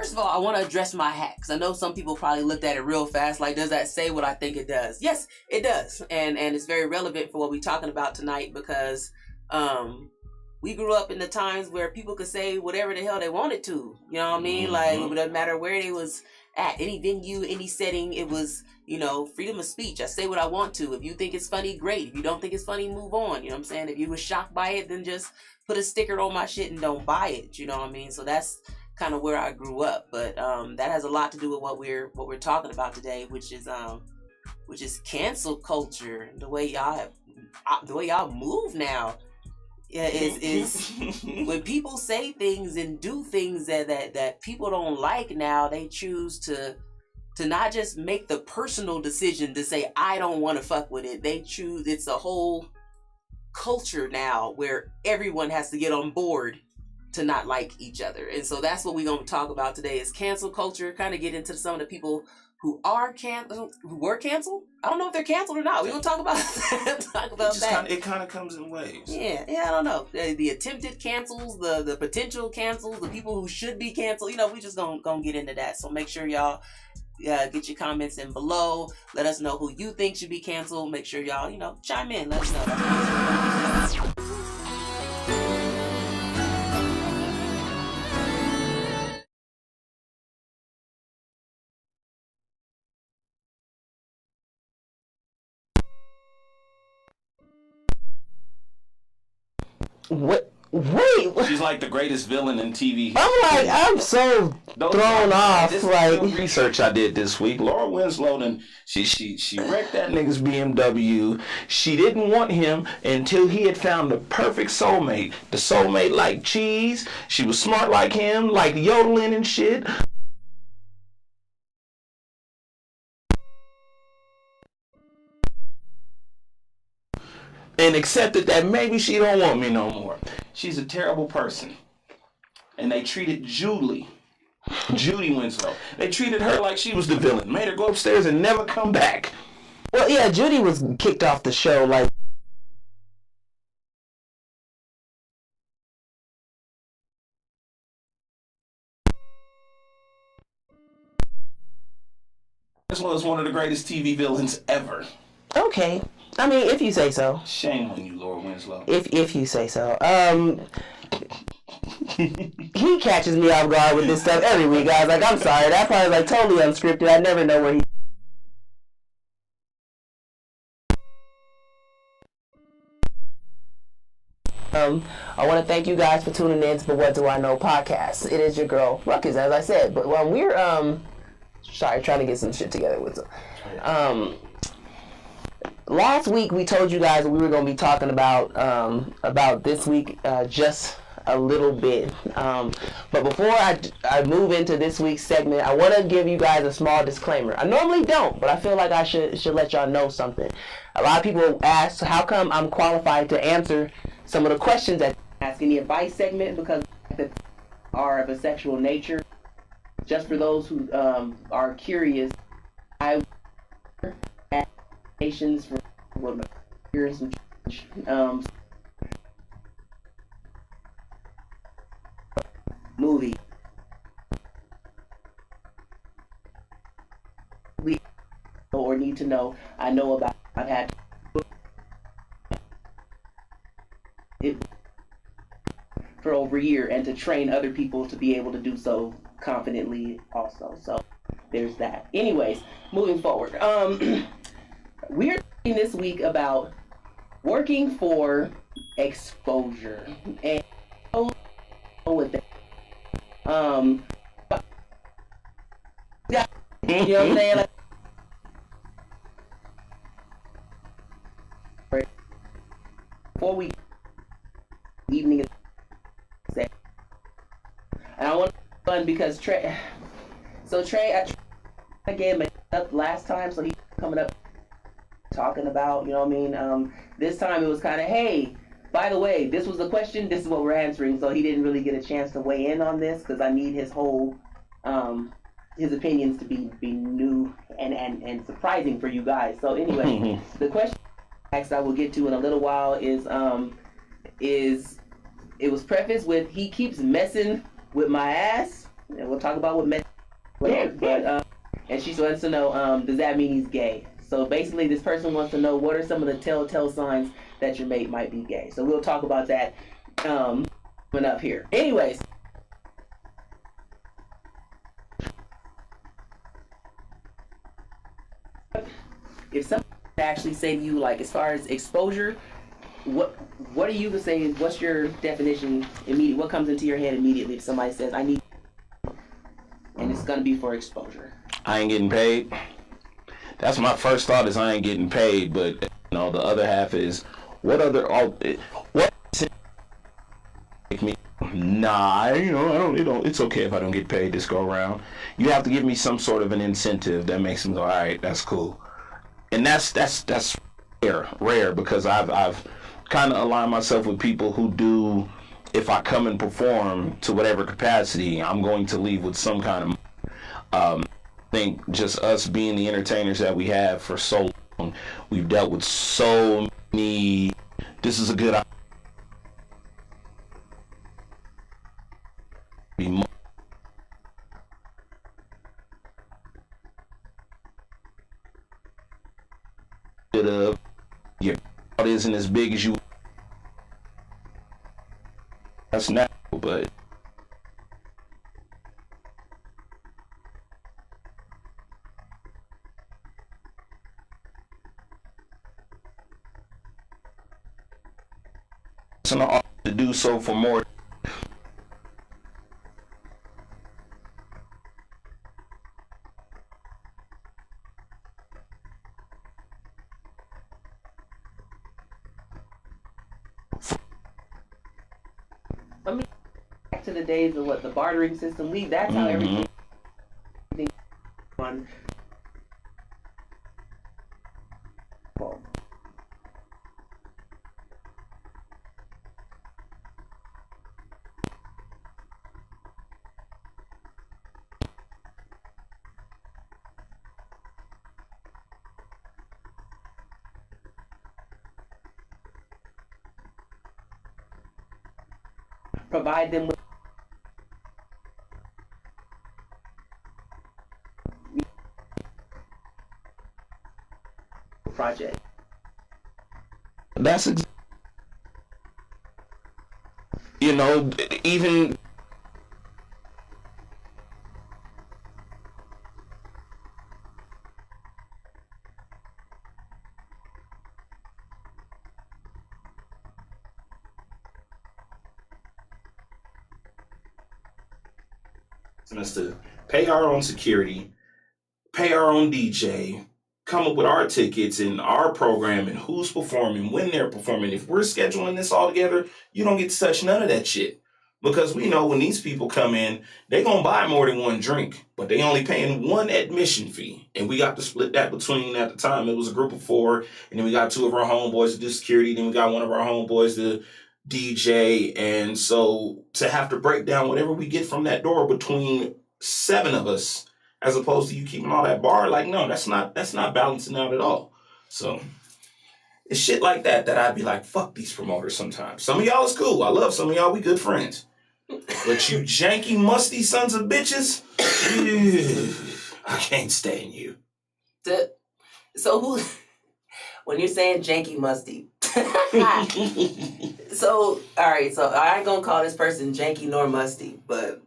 first of all, I want to address my hat, because I know some people probably looked at it real fast, like, does that say what I think it does? Yes, it does, and it's very relevant for what we're talking about tonight, because we grew up in the times where people could say whatever the hell they wanted to, you know what I mean? Like, it doesn't matter where they was at, any venue, any setting, it was, you know, freedom of speech. I say what I want to. If you think it's funny, great. If you don't think it's funny, move on. You know what I'm saying? If you were shocked by it, then just put a sticker on my shit and don't buy it. You know what I mean? So that's kind of where I grew up. But that has a lot to do with what we're talking about today, which is cancel culture. The way y'all move now. Yeah, is when people say things and do things that people don't like now, they choose to not just make the personal decision to say, I don't want to fuck with it. They choose, it's a whole culture now where everyone has to get on board to not like each other. And so that's what we're going to talk about today is cancel culture, kind of get into some of the people who were canceled. I don't know if they're canceled or not. We're going to talk about that. It kind of comes in waves. Yeah, I don't know. The attempted cancels, the potential cancels, the people who should be canceled. You know, we just going to get into that. So make sure y'all get your comments in below. Let us know who you think should be canceled. Make sure y'all, you know, chime in. Let us know. What? Wait. She's like the greatest villain in TV. I'm so thrown off. This like research I did this week. Laura Winslow, and she wrecked that nigga's BMW. She didn't want him until he had found the perfect soulmate. The soulmate like cheese. She was smart like him, like yodeling and shit. And accepted that maybe she don't want me no more. She's a terrible person. And they treated Judy Winslow. They treated her like she was the villain. Made her go upstairs and never come back. Well, yeah, Judy was kicked off the show like Winslow is one of the greatest TV villains ever. Okay. I mean, if you say so. Shame on you, Laura Winslow. If you say so. He catches me off guard with this stuff every week, guys. Like, I'm sorry. That part is like totally unscripted. I never know where he... I want to thank you guys for tuning in to the What Do I Know podcast. It is your girl, RUKUS, as I said. But we're, sorry, trying to get some shit together with them. Last week we told you guys we were going to be talking about this week just a little bit. But before I move into this week's segment, I want to give you guys a small disclaimer. I normally don't, but I feel like I should let y'all know something. A lot of people ask, how come I'm qualified to answer some of the questions that Ask Any Advice segment, because they are of a sexual nature. Just for those who are curious, I nations for what my experience movie or need to know. I know about. I've had it for over a year, and to train other people to be able to do so confidently also. So there's that. Anyways, moving forward. We're talking this week about working for exposure, and with that, yeah, you know what I'm saying? Like, before we evening is and I want to fun because Trey, I gave him up last time, so he's coming up talking about, you know what I mean? This time it was kind of, hey, by the way, this was the question, this is what we're answering, so he didn't really get a chance to weigh in on this because I need his whole, his opinions to be new and surprising for you guys. So anyway, the question I will get to in a little while is it was prefaced with, he keeps messing with my ass, And we'll talk about what men later. But and she wants to know, does that mean he's gay? So basically, this person wants to know what are some of the telltale signs that your mate might be gay. So we'll talk about that coming up here. Anyways. If someone actually say to you, like, as far as exposure, what are you gonna say? What's your definition immediate? What comes into your head immediately if somebody says, I need, and it's gonna be for exposure? I ain't getting paid. That's my first thought, is I ain't getting paid. But the other half is, what make me? Nah, I don't. It's okay if I don't get paid this go around. You have to give me some sort of an incentive that makes them go, all right, that's cool. And that's rare because I've kind of aligned myself with people who do. If I come and perform to whatever capacity, I'm going to leave with some kind of. I think just us being the entertainers that we have for so long, we've dealt with so many. This is a good. Your crowd isn't as big as you. That's natural, but it's an art to do so for more. Let me back to the days of the bartering system. That's how everything on. Provide them with project. That's even. Us to pay our own security, pay our own DJ, come up with our tickets and our program and who's performing, when they're performing. If we're scheduling this all together, you don't get to touch none of that shit. Because we know when these people come in, they're going to buy more than one drink, but they only paying one admission fee. And we got to split that between, at the time, it was a group of 4, and then we got 2 of our homeboys to do security, then we got one of our homeboys to DJ. And so to have to break down whatever we get from that door between 7 of us, as opposed to you keeping all that bar, like, no, that's not balancing out at all. So it's shit like that I'd be like, fuck these promoters sometimes. Some of y'all is cool. I love some of y'all. We good friends. But you janky, musty sons of bitches, I can't stand you. So who, when you're saying janky, musty, so, all right, so I ain't gonna call this person janky nor musty, but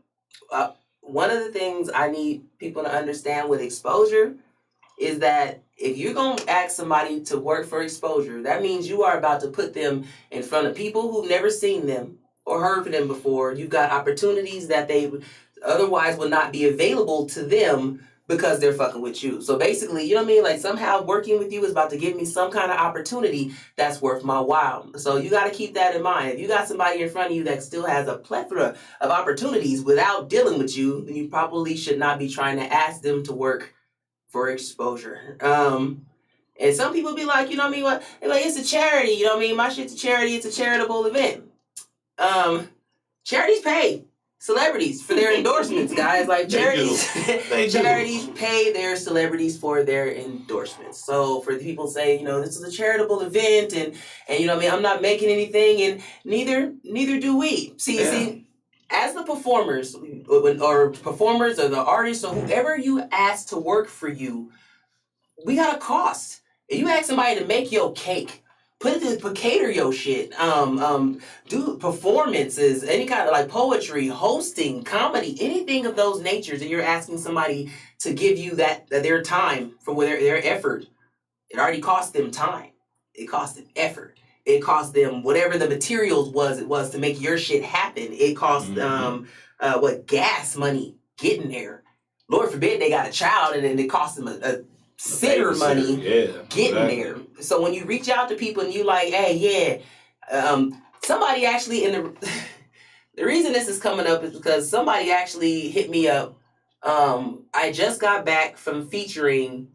one of the things I need people to understand with exposure is that if you're going to ask somebody to work for exposure, that means you are about to put them in front of people who've never seen them or heard of them before. You've got opportunities that they otherwise would not be available to them because they're fucking with you. So basically, you know what I mean? Like, somehow working with you is about to give me some kind of opportunity that's worth my while. So you got to keep that in mind. If you got somebody in front of you that still has a plethora of opportunities without dealing with you, then you probably should not be trying to ask them to work for exposure. And some people be like, you know what I mean? What? They're like, it's a charity. You know what I mean? My shit's a charity. It's a charitable event. Charities pay celebrities for their endorsements, guys. Like, charities pay their celebrities for their endorsements. So for the people say, this is a charitable event, and you know what I mean, I'm not making anything, and neither do we. See, as the performers or the artists or whoever you ask to work for you, we got a cost. If you ask somebody to make your cake, cater your shit, do performances, any kind of like poetry, hosting, comedy, anything of those natures, and you're asking somebody to give you their time for their effort, it already cost them time. It cost them effort. It cost them whatever the materials was to make your shit happen. It cost gas money getting there. Lord forbid they got a child and then it cost them a sitter money getting there. So when you reach out to people and you like, hey, somebody actually the reason this is coming up is because somebody actually hit me up. I just got back from featuring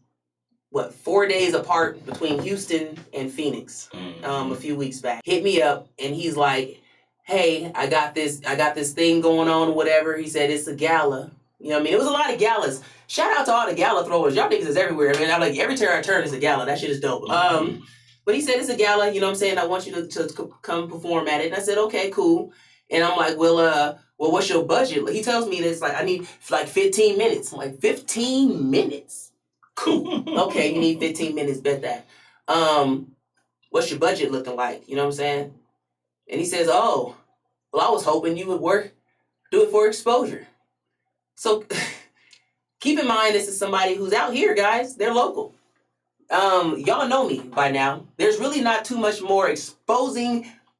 4 days apart between Houston and Phoenix, a few weeks back. Hit me up and he's like, hey, I got this thing going on or whatever. He said it's a gala. You know what I mean? It was a lot of galas. Shout out to all the gala throwers. Y'all niggas is everywhere. I mean, I'm like, every turn I turn is a gala. That shit is dope. But he said it's a gala, you know what I'm saying? I want you to come perform at it. And I said, okay, cool. And I'm like, well, what's your budget? He tells me this, like, I need like 15 minutes. I'm like, 15 minutes? Cool. Okay, you need 15 minutes, bet that. What's your budget looking like? You know what I'm saying? And he says, oh, well, I was hoping you would do it for exposure. So keep in mind, this is somebody who's out here, guys. They're local. Y'all know me by now. There's really not too much more exposed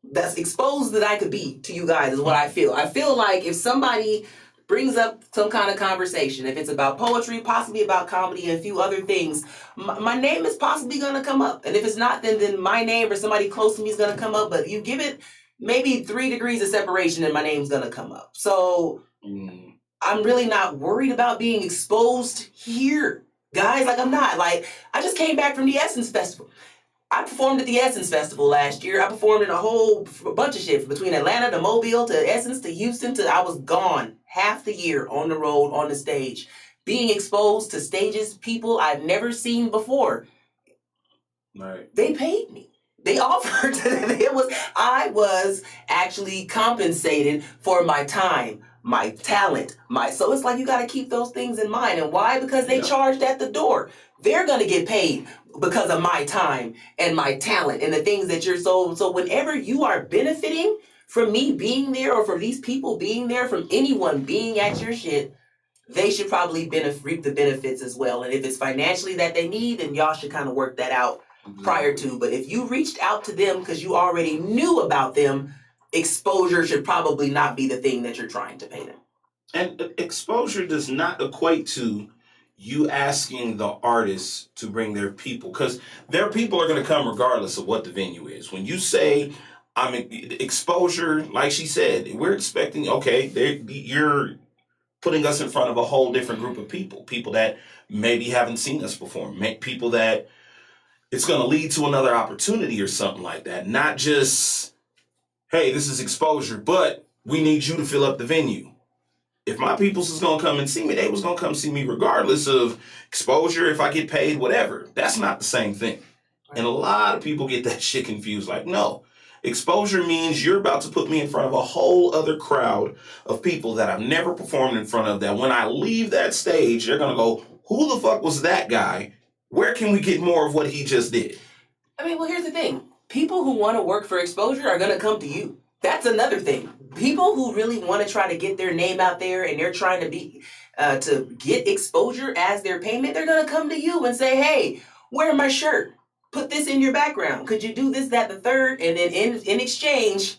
that I could be to you guys is what I feel. I feel like if somebody brings up some kind of conversation, if it's about poetry, possibly about comedy and a few other things, my name is possibly going to come up. And if it's not, then my name or somebody close to me is going to come up. But you give it maybe 3 degrees of separation and my name's going to come up. So I'm really not worried about being exposed here. Guys, like I'm not. Like, I just came back from the Essence Festival. I performed at the Essence Festival last year. I performed in a whole bunch of shit, from Atlanta to Mobile to Essence to Houston I was gone half the year on the road, on the stage, being exposed to stages, people I've never seen before. Right. They paid me. They offered. I was actually compensated for my time, my talent, so it's like you got to keep those things in mind. And why? Because they charged at the door. They're going to get paid because of my time and my talent and the things that you're so whenever you are benefiting from me being there or from these people being there, from anyone being at your shit, they should probably reap the benefits as well. And if it's financially that they need, then y'all should kind of work that out prior to. But if you reached out to them because you already knew about them, exposure should probably not be the thing that you're trying to pay them. And exposure does not equate to you asking the artists to bring their people, because their people are going to come regardless of what the venue is. When you say, exposure, like she said, we're expecting, you're putting us in front of a whole different group of people that maybe haven't seen us before, people that it's going to lead to another opportunity or something like that. Not just, hey, this is exposure, but we need you to fill up the venue. If my peoples is going to come and see me, they was going to come see me regardless of exposure, if I get paid, whatever. That's not the same thing. And a lot of people get that shit confused. Like, no, exposure means you're about to put me in front of a whole other crowd of people that I've never performed in front of, that when I leave that stage, they're going to go, who the fuck was that guy? Where can we get more of what he just did? I mean, well, here's the thing. People who want to work for exposure are going to come to you. That's another thing. People who really want to try to get their name out there and they're trying to get exposure as their payment, they're going to come to you and say, hey, wear my shirt. Put this in your background. Could you do this, that, the third? And then in exchange,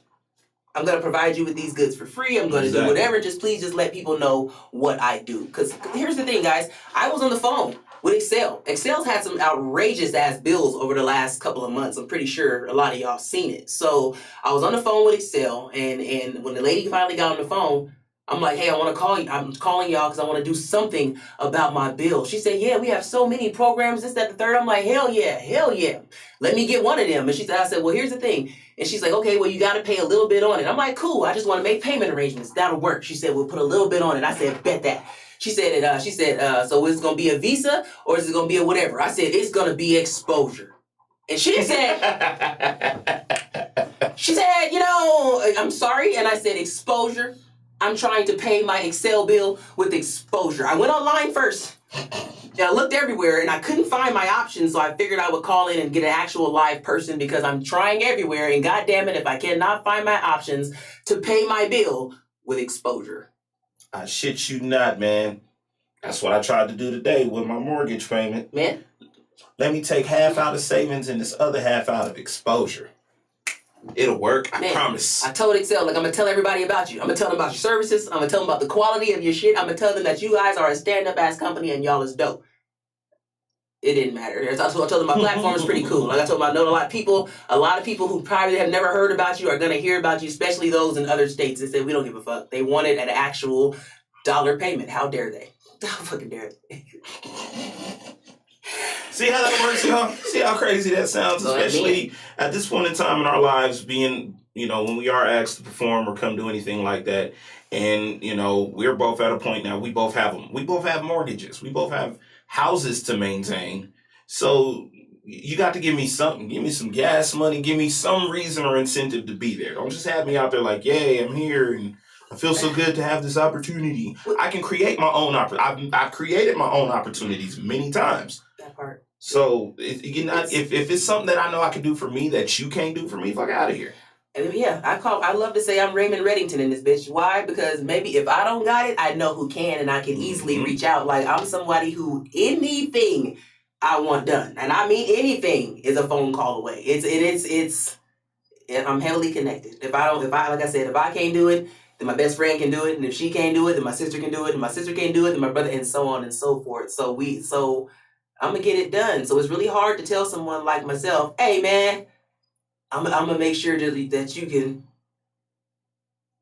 I'm going to provide you with these goods for free. I'm going to do whatever. Please just let people know what I do. Because here's the thing, guys. I was on the phone with Excel. Excel's had some outrageous ass bills over the last couple of months. I'm pretty sure a lot of y'all seen it. So I was on the phone with Excel, and when the lady finally got on the phone, I'm like, hey, I want to call you. I'm calling y'all because I want to do something about my bill. She said, yeah, we have so many programs, this, that, the third. I'm like, hell yeah. Let me get one of them. And I said, well, here's the thing. And she's like, okay, well, you got to pay a little bit on it. I'm like, cool. I just want to make payment arrangements. That'll work. She said, we'll put a little bit on it. I said, bet that. She said, so is it going to be a Visa or is it going to be a whatever? I said, it's going to be exposure. And she said, I'm sorry. And I said, exposure. I'm trying to pay my Excel bill with exposure. I went online first. And I looked everywhere and I couldn't find my options, so I figured I would call in and get an actual live person because I'm trying everywhere, and goddamn it, if I cannot find my options to pay my bill with exposure. I shit you not, man. That's what I tried to do today with my mortgage payment. Man? Let me take half out of savings and this other half out of exposure. It'll work, I promise. I told Excel, like, I'm going to tell everybody about you. I'm going to tell them about your services. I'm going to tell them about the quality of your shit. I'm going to tell them that you guys are a stand-up ass company and y'all is dope. It didn't matter. I told them my platform is pretty cool. Like I told them, I know a lot of people who probably have never heard about you are going to hear about you, especially those in other states that said, we don't give a fuck. They wanted an actual dollar payment. How dare they? How fucking dare they? See how that works, y'all? See how crazy that sounds? Especially at this point in time in our lives, being, when we are asked to perform or come do anything like that. And, we're both at a point now, we both have them. We both have mortgages. We both have houses to maintain. So you got to give me something. Give me some gas money. Give me some reason or incentive to be there. Don't just have me out there like, yay, I'm here and I feel so good to have this opportunity. I can create my own I've created my own opportunities many times. That part. So if it's something that I know I can do for me that you can't do for me, fuck out of here. And yeah, I love to say I'm Raymond Reddington in this bitch. Why? Because maybe if I don't got it, I know who can, and I can easily reach out. Like, I'm somebody who anything I want done, and I mean anything, is a phone call away. I'm heavily connected. If I can't do it, then my best friend can do it, and if she can't do it, then my sister can do it, and my sister can't do it, then my brother, and so on and so forth. So I'm gonna get it done. So it's really hard to tell someone like myself, hey man, I'm gonna make sure that you can,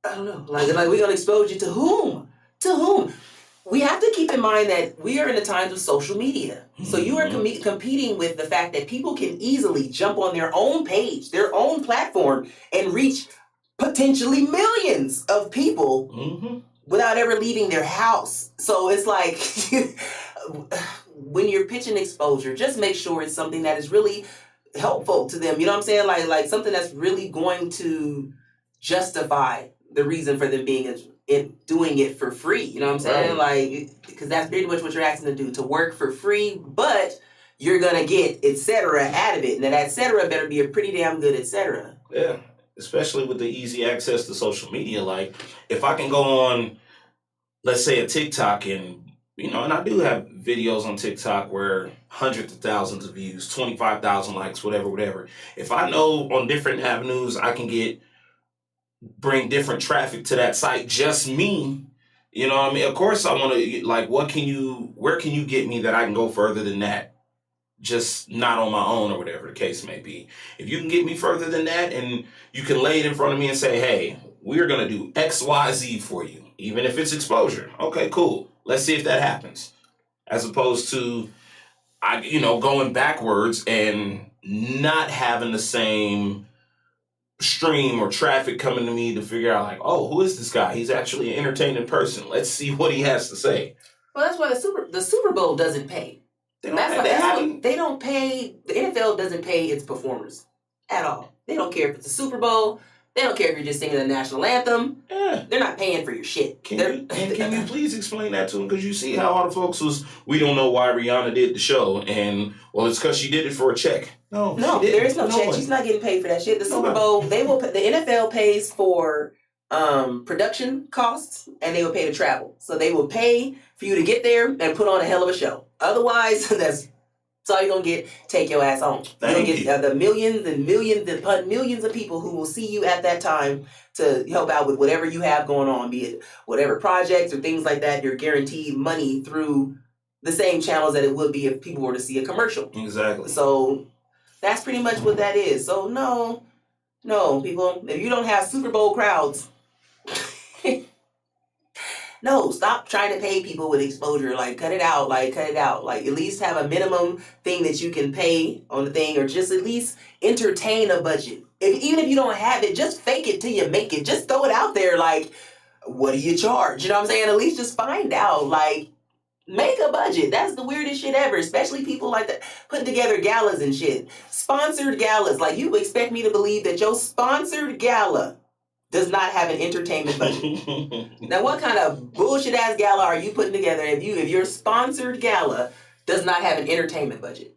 I don't know, like we're gonna expose you to whom? To whom? We have to keep in mind that we are in the times of social media. So you are competing with the fact that people can easily jump on their own page, their own platform, and reach potentially millions of people without ever leaving their house. So it's like, when you're pitching exposure, just make sure it's something that is really helpful to them. You know what I'm saying? Like something that's really going to justify the reason for them doing it for free. You know what I'm saying? Right. Like, because that's pretty much what you're asking to do, to work for free, but you're gonna get et cetera out of it. And that et cetera better be a pretty damn good et cetera. Yeah, especially with the easy access to social media. Like, if I can go on, let's say, a TikTok and I do have videos on TikTok where hundreds of thousands of views, 25,000 likes, whatever. If I know on different avenues I can bring different traffic to that site, just me, what I mean? Of course I want to, like, where can you get me that I can go further than that? Just not on my own or whatever the case may be. If you can get me further than that and you can lay it in front of me and say, hey, we're going to do X, Y, Z for you, even if it's exposure. Okay, cool. Let's see if that happens. As opposed to, going backwards and not having the same stream or traffic coming to me to figure out, like, oh, who is this guy? He's actually an entertaining person. Let's see what he has to say. Well, that's why the Super Bowl doesn't pay. They don't pay. The NFL doesn't pay its performers at all. They don't care if it's a Super Bowl. They don't care if you're just singing the national anthem. Yeah. They're not paying for your shit. Can you please explain that to them? Because you see how all the folks we don't know why Rihanna did the show, and, well, it's because she did it for a check. No, there is no check. She's not getting paid for that shit. The Super Bowl, the NFL pays for production costs, and they will pay to travel. So they will pay for you to get there and put on a hell of a show. Otherwise, that's all you're going to get. Take your ass home. You're going to get the millions and millions upon millions of people who will see you at that time to help out with whatever you have going on, be it whatever projects or things like that. You're guaranteed money through the same channels that it would be if people were to see a commercial. Exactly. So that's pretty much what that is. So no, people, if you don't have Super Bowl crowds, no, stop trying to pay people with exposure. Like, cut it out. Like, at least have a minimum thing that you can pay on the thing, or just at least entertain a budget. Even if you don't have it, just fake it till you make it. Just throw it out there. Like, what do you charge? You know what I'm saying? At least just find out. Like, make a budget. That's the weirdest shit ever. Especially people like that putting together galas and shit. Sponsored galas. Like, you expect me to believe that your sponsored gala does not have an entertainment budget. Now, what kind of bullshit ass gala are you putting together if your sponsored gala does not have an entertainment budget?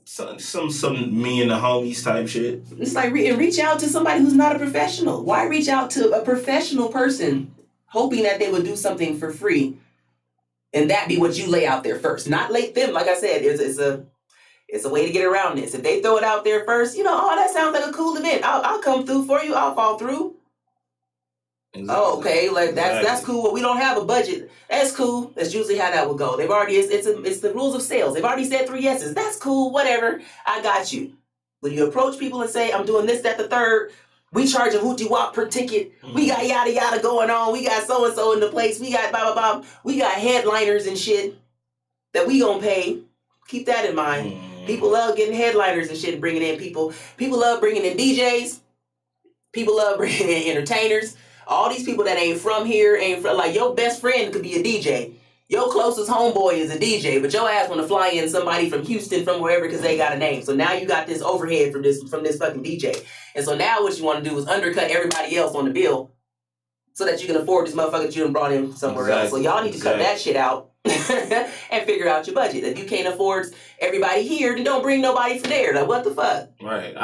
Some me and the homies type shit. It's like reach out to somebody who's not a professional. Why reach out to a professional person hoping that they would do something for free, and that be what you lay out there first? Not lay them. Like I said, it's a way to get around this. If they throw it out there first, oh, that sounds like a cool event. I'll come through for you. I'll fall through. Exactly. Oh, okay, like that's cool. Well, we don't have a budget. That's cool. That's usually how that would go. They've already it's the rules of sales. They've already said 3 yeses. That's cool. Whatever. I got you. When you approach people and say, I'm doing this, that, the third, we charge a hootie wop per ticket. We got yada yada going on. We got so and so in the place. We got blah blah blah. We got headliners and shit that we gonna pay. Keep that in mind. People love getting headliners and shit, bringing in people. People love bringing in DJs. People love bringing in entertainers. All these people that ain't from here, like your best friend could be a DJ. Your closest homeboy is a DJ, but your ass want to fly in somebody from Houston, from wherever, because they got a name. So now you got this overhead from this fucking DJ. And so now what you want to do is undercut everybody else on the bill so that you can afford this motherfucker that you done brought in somewhere else. So y'all need to cut that shit out and figure out your budget. If you can't afford everybody here, then don't bring nobody from there. Like, what the fuck? Right.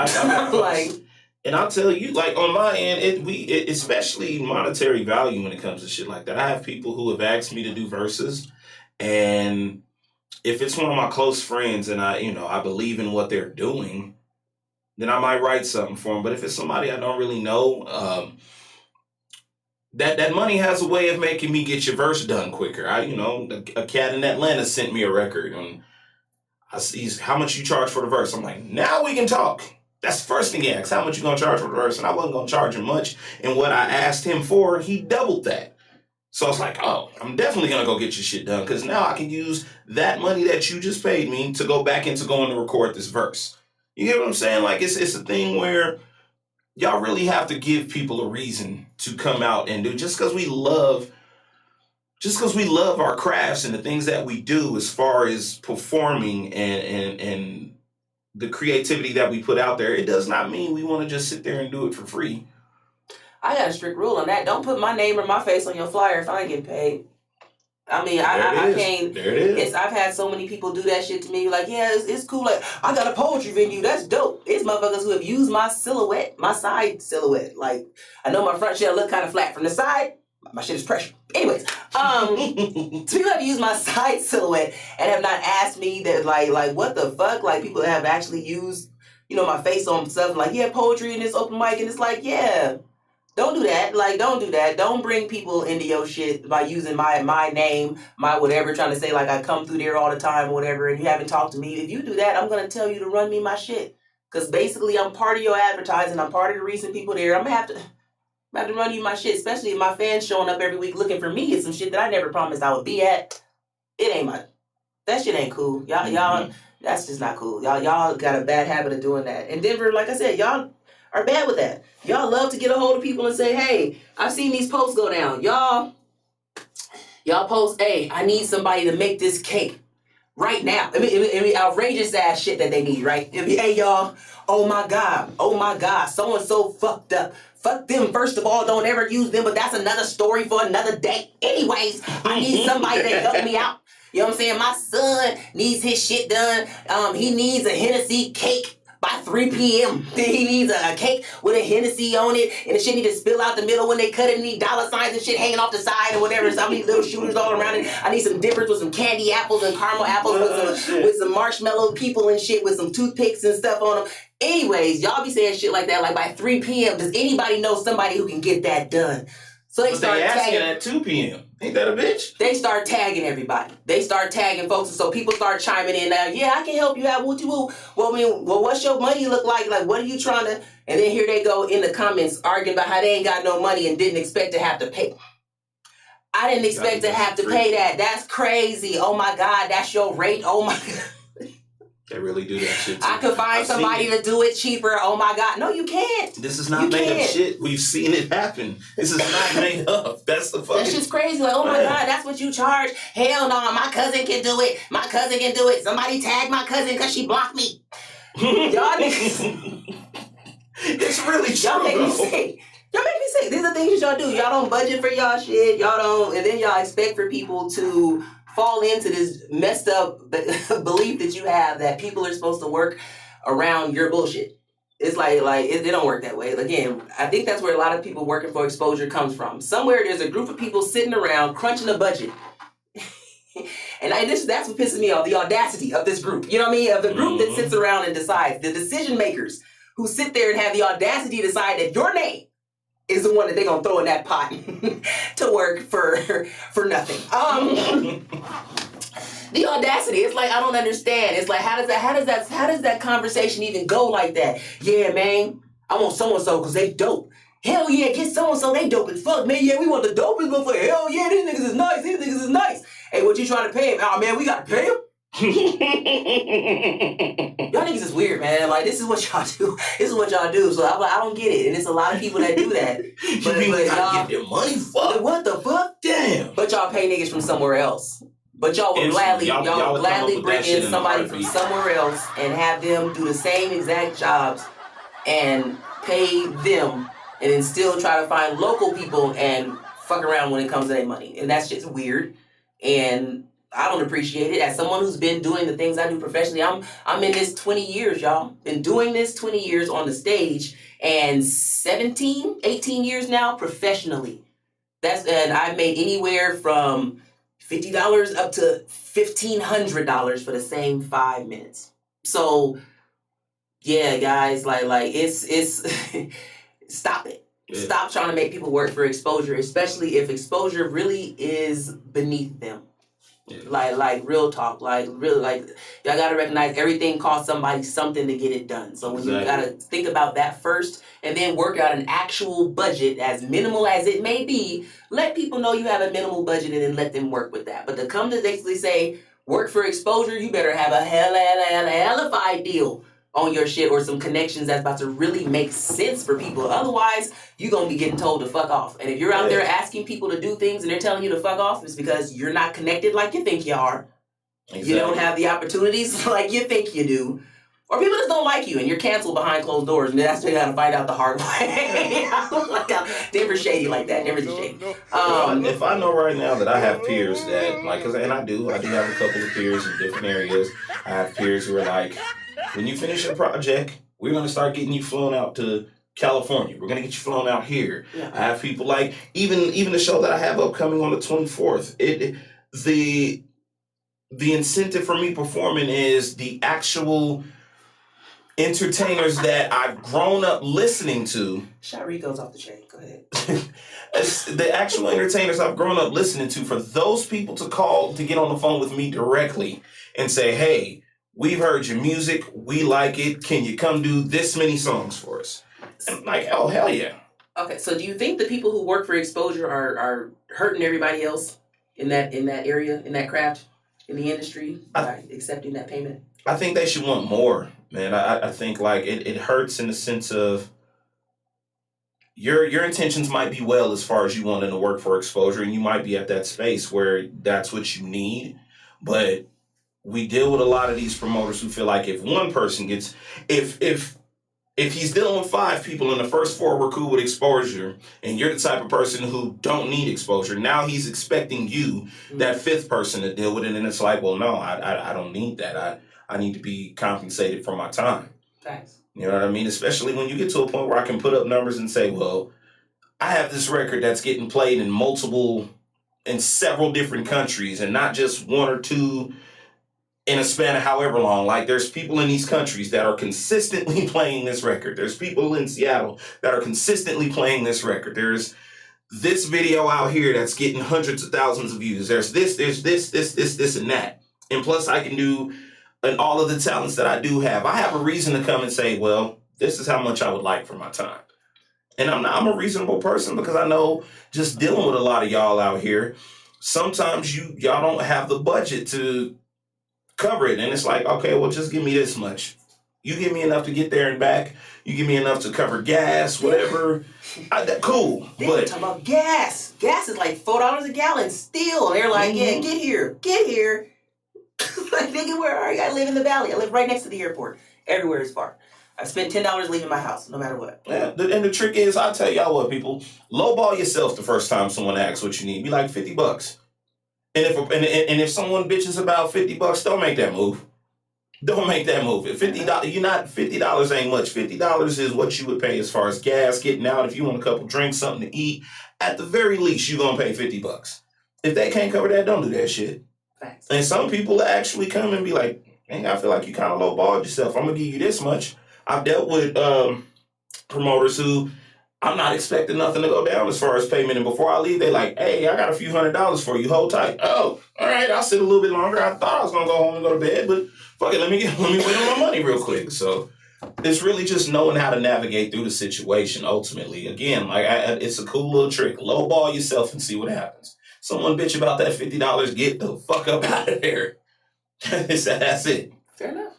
And I'll tell you, like, on my end, it especially monetary value when it comes to shit like that. I have people who have asked me to do verses, and if it's one of my close friends and I believe in what they're doing, then I might write something for them. But if it's somebody I don't really know, that money has a way of making me get your verse done quicker. A cat in Atlanta sent me a record, and I see how much you charge for the verse. I'm like, now we can talk. That's the first thing he asked. How much you gonna charge for the verse? And I wasn't gonna charge him much. And what I asked him for, he doubled that. So I was like, oh, I'm definitely gonna go get your shit done, because now I can use that money that you just paid me to go back into going to record this verse. You get what I'm saying? Like, it's a thing where y'all really have to give people a reason to come out and do, just because we love our crafts and the things that we do as far as performing and the creativity that we put out there. It does not mean we want to just sit there and do it for free. I got a strict rule on that. Don't put my name or my face on your flyer if I ain't getting paid. I mean, I can't. There it is. I've had so many people do that shit to me. Like, yeah, it's cool. Like, I got a poetry venue. That's dope. It's motherfuckers who have used my silhouette, my side silhouette. Like, I know my front shit look kind of flat from the side. My shit is pressure. Anyways, people have used my side silhouette and have not asked me that, like what the fuck? Like, people that have actually used, my face on stuff, like, yeah, poetry in this open mic, and it's like, yeah, don't do that. Like, don't do that. Don't bring people into your shit by using my name, my whatever, trying to say, like, I come through there all the time or whatever, and you haven't talked to me. If you do that, I'm going to tell you to run me my shit. Because basically, I'm part of your advertising. I'm part of the reason people there. I'm going to have to run you my shit, especially if my fans showing up every week looking for me at some shit that I never promised I would be at. It ain't that shit ain't cool. Y'all, that's just not cool. Y'all got a bad habit of doing that. And Denver, like I said, y'all are bad with that. Y'all love to get a hold of people and say, hey, I've seen these posts go down. Y'all post, hey, I need somebody to make this cake right now. I mean, outrageous ass shit that they need, right? Hey, y'all, oh my God, so-and-so fucked up. Fuck them, first of all, don't ever use them, but that's another story for another day. Anyways, I need somebody to help me out. You know what I'm saying? My son needs his shit done. He needs a Hennessy cake by 3 p.m. He needs a cake with a Hennessy on it, and the shit need to spill out the middle when they cut it, and need dollar signs and shit hanging off the side or whatever. So I need little shooters all around it. I need some dippers with some candy apples and caramel apples with some marshmallow people and shit with some toothpicks and stuff on them. Anyways, y'all be saying shit like that, like by 3 p.m. Does anybody know somebody who can get that done? So they start tagging at 2 p.m. Ain't that a bitch? They start tagging everybody. They start tagging folks, and so people start chiming in now. Yeah, I can help you out. Well, what's your money look like? Like, what are you trying to? And then here they go in the comments arguing about how they ain't got no money and didn't expect to have to pay. I didn't expect to have to pay that. That's crazy. Oh my God, that's your rate. Oh my God. They really do that shit too. I could find somebody to do it cheaper. Oh my God. No, you can't. This is not made up shit. We've seen it happen. This is not made up. That's the fucking... That's just crazy. Like, oh my God, that's what you charge? Hell no, my cousin can do it. My cousin can do it. Somebody tag my cousin because she blocked me. Y'all niggas... It's really true, y'all make me sick. Y'all make me sick. These are the things y'all do. Y'all don't budget for y'all shit. Y'all don't, and then y'all expect for people to fall into this messed up belief that you have that people are supposed to work around your bullshit. It's like it don't work that way. Again, I think that's where a lot of people working for exposure comes from. Somewhere there's a group of people sitting around crunching a budget. And that's what pisses me off, the audacity of this group. You know what I mean? Of the group that sits around and decides, the decision makers who sit there and have the audacity to decide that your name is the one that they're gonna throw in that pot to work for nothing. The audacity, it's like I don't understand. It's like how does that conversation even go like that? Yeah, man, I want so and so because they dope. Hell yeah, get so and so, they dope as fuck, man. Yeah, we want the dopest motherfucker. Hell yeah, these niggas is nice. These niggas is nice. Hey, what you trying to pay him? Oh man, we gotta pay him. Y'all niggas is weird, man. Like this is what y'all do. This is what y'all do. So I'm like, I don't get it. And it's a lot of people that do that. But y'all get their money fucked. What the fuck? Damn. But y'all pay niggas from somewhere else. But y'all would gladly bring in somebody from somewhere else and have them do the same exact jobs and pay them and then still try to find local people and fuck around when it comes to their money. And that's just weird. And I don't appreciate it. As someone who's been doing the things I do professionally, I'm in this 20 years, y'all. Been doing this 20 years on the stage and 18 years now professionally. And I've made anywhere from $50 up to $1,500 for the same 5 minutes. So yeah, guys, like it's stop it. Yeah. Stop trying to make people work for exposure, especially if exposure really is beneath them. Yeah. Like real talk, y'all gotta recognize everything costs somebody something to get it done. So when you gotta think about that first and then work out an actual budget as minimal as it may be, let people know you have a minimal budget and then let them work with that. But to come to basically say work for exposure, you better have a hellified deal on your shit or some connections that's about to really make sense for people. Otherwise, you're going to be getting told to fuck off. And if you're out there asking people to do things and they're telling you to fuck off, it's because you're not connected like you think you are. Exactly. You don't have the opportunities like you think you do. Or people just don't like you and you're canceled behind closed doors and that's when you got to find out the hard way. Never shady like that. Never shady. If I know right now that I have peers that, and I do have a couple of peers in different areas. I have peers who are like, when you finish your project, we're going to start getting you flown out to California. We're going to get you flown out here. Yeah. I have people like, even the show that I have upcoming on the 24th, the incentive for me performing is the actual entertainers that I've grown up listening to. Shari goes off the chain. Go ahead. The actual entertainers I've grown up listening to, for those people to call, to get on the phone with me directly and say, hey, we've heard your music. We like it. Can you come do this many songs for us? And I'm like, oh, hell yeah. Okay, so do you think the people who work for exposure are hurting everybody else in that area, in that craft, in the industry by accepting that payment? I think they should want more, man. I think like it hurts in the sense of your intentions might be well as far as you wanting to work for exposure, and you might be at that space where that's what you need, but we deal with a lot of these promoters who feel like if one person gets, if he's dealing with 5 people and the first 4 were cool with exposure, and you're the type of person who don't need exposure, now he's expecting you, that 5th person, to deal with it, and it's like, well, no, I don't need that. I need to be compensated for my time. Thanks. You know what I mean? Especially when you get to a point where I can put up numbers and say, well, I have this record that's getting played in several different countries, and not just 1 or 2 in a span of however long. Like, there's people in these countries that are consistently playing this record. There's people in Seattle that are consistently playing this record. There's this video out here that's getting hundreds of thousands of views. There's this, and that. And plus I can do, and all of the talents that I do have, I have a reason to come and say, well, this is how much I would like for my time. And I'm a reasonable person, because I know, just dealing with a lot of y'all out here, sometimes y'all don't have the budget to cover it, and it's like, okay, well, just give me this much. You give me enough to get there and back. You give me enough to cover gas, whatever. Cool. But talking about gas. Gas is like $4 a gallon still. And they're like, yeah, get here. Like, nigga, where are you? I live in the valley. I live right next to the airport. Everywhere is far. I've spent $10 leaving my house, no matter what. Yeah, and the trick is, I'll tell y'all what, people, lowball yourself the first time someone asks what you need. Be like $50. And if someone bitches about $50, don't make that move. Don't make that move. $50 ain't much. $50 is what you would pay as far as gas, getting out. If you want a couple drinks, something to eat, at the very least, you're gonna pay $50. If they can't cover that, don't do that shit. Thanks. And some people actually come and be like, "Hey, I feel like you kind of lowballed yourself. I'm gonna give you this much." I've dealt with promoters who I'm not expecting nothing to go down as far as payment, and before I leave, they like, "Hey, I got a few $100s for you. Hold tight." Oh, all right. I'll sit a little bit longer. I thought I was gonna go home and go to bed, but fuck it. Let me wait on my money real quick. So it's really just knowing how to navigate through the situation. Ultimately, again, it's a cool little trick. Lowball yourself and see what happens. Someone bitch about that $50, get the fuck up out of there. That's it. Fair enough.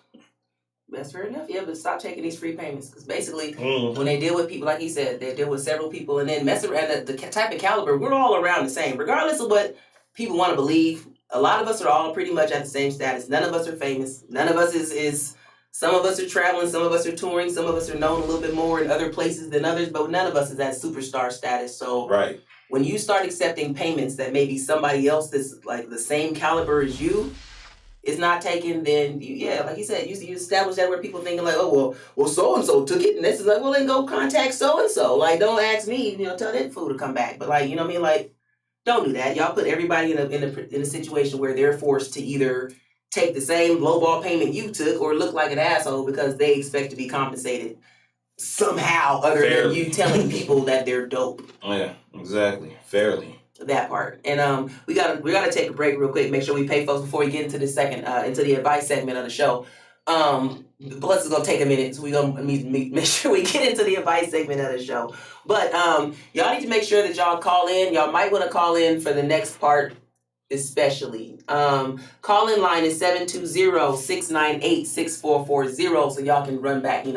That's fair enough. Yeah, but stop taking these free payments, because basically, when they deal with people, like he said, they deal with several people, and then mess around the type of caliber. We're all around the same, regardless of what people want to believe. A lot of us are all pretty much at the same status. None of us are famous. None of us is. Some of us are traveling. Some of us are touring. Some of us are known a little bit more in other places than others. But none of us is at superstar status. So right. When you start accepting payments that maybe somebody else that's like the same caliber as you is not taking, then like you said, you establish that where people thinking like, oh well, so and so took it, and this is like, well, then go contact so and so. Like, don't ask me, tell that fool to come back. But like, you know what I mean, like, don't do that. Y'all put everybody in a situation where they're forced to either take the same lowball payment you took or look like an asshole because they expect to be compensated somehow other than you telling people that they're dope. Yeah, exactly. Fairly. That part. And we gotta take a break real quick, make sure we pay folks before we get into the into the advice segment of the show. Plus it's gonna take a minute, so we gonna make sure we get into the advice segment of the show. But y'all need to make sure that y'all call in. Y'all might want to call in for the next part especially. Call-in line is 720-698-6440, so y'all can run back,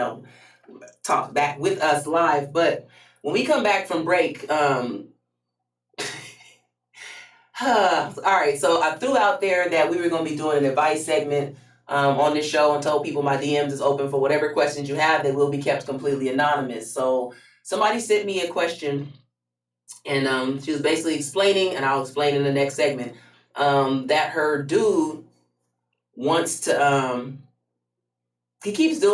talk back with us live. But when we come back from break, all right, so I threw out there that we were going to be doing an advice segment on this show and told people my DMs is open for whatever questions you have. They will be kept completely anonymous. So somebody sent me a question, and she was basically explaining, and I'll explain in the next segment, that her dude wants to, he keeps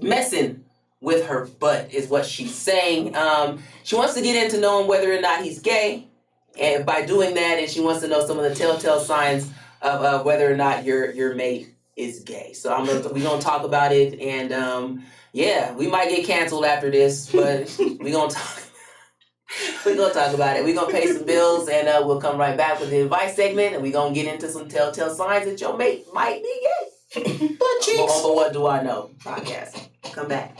messing with her butt is what she's saying. She wants to get into knowing whether or not he's gay. And by doing that, and she wants to know some of the telltale signs of whether or not your mate is gay. So we're gonna talk about it, and we might get canceled after this, but we're gonna talk. We're gonna talk about it. We're gonna pay some bills, and we'll come right back with the advice segment, and we're gonna get into some telltale signs that your mate might be gay. But What Do I Know podcast. Come back.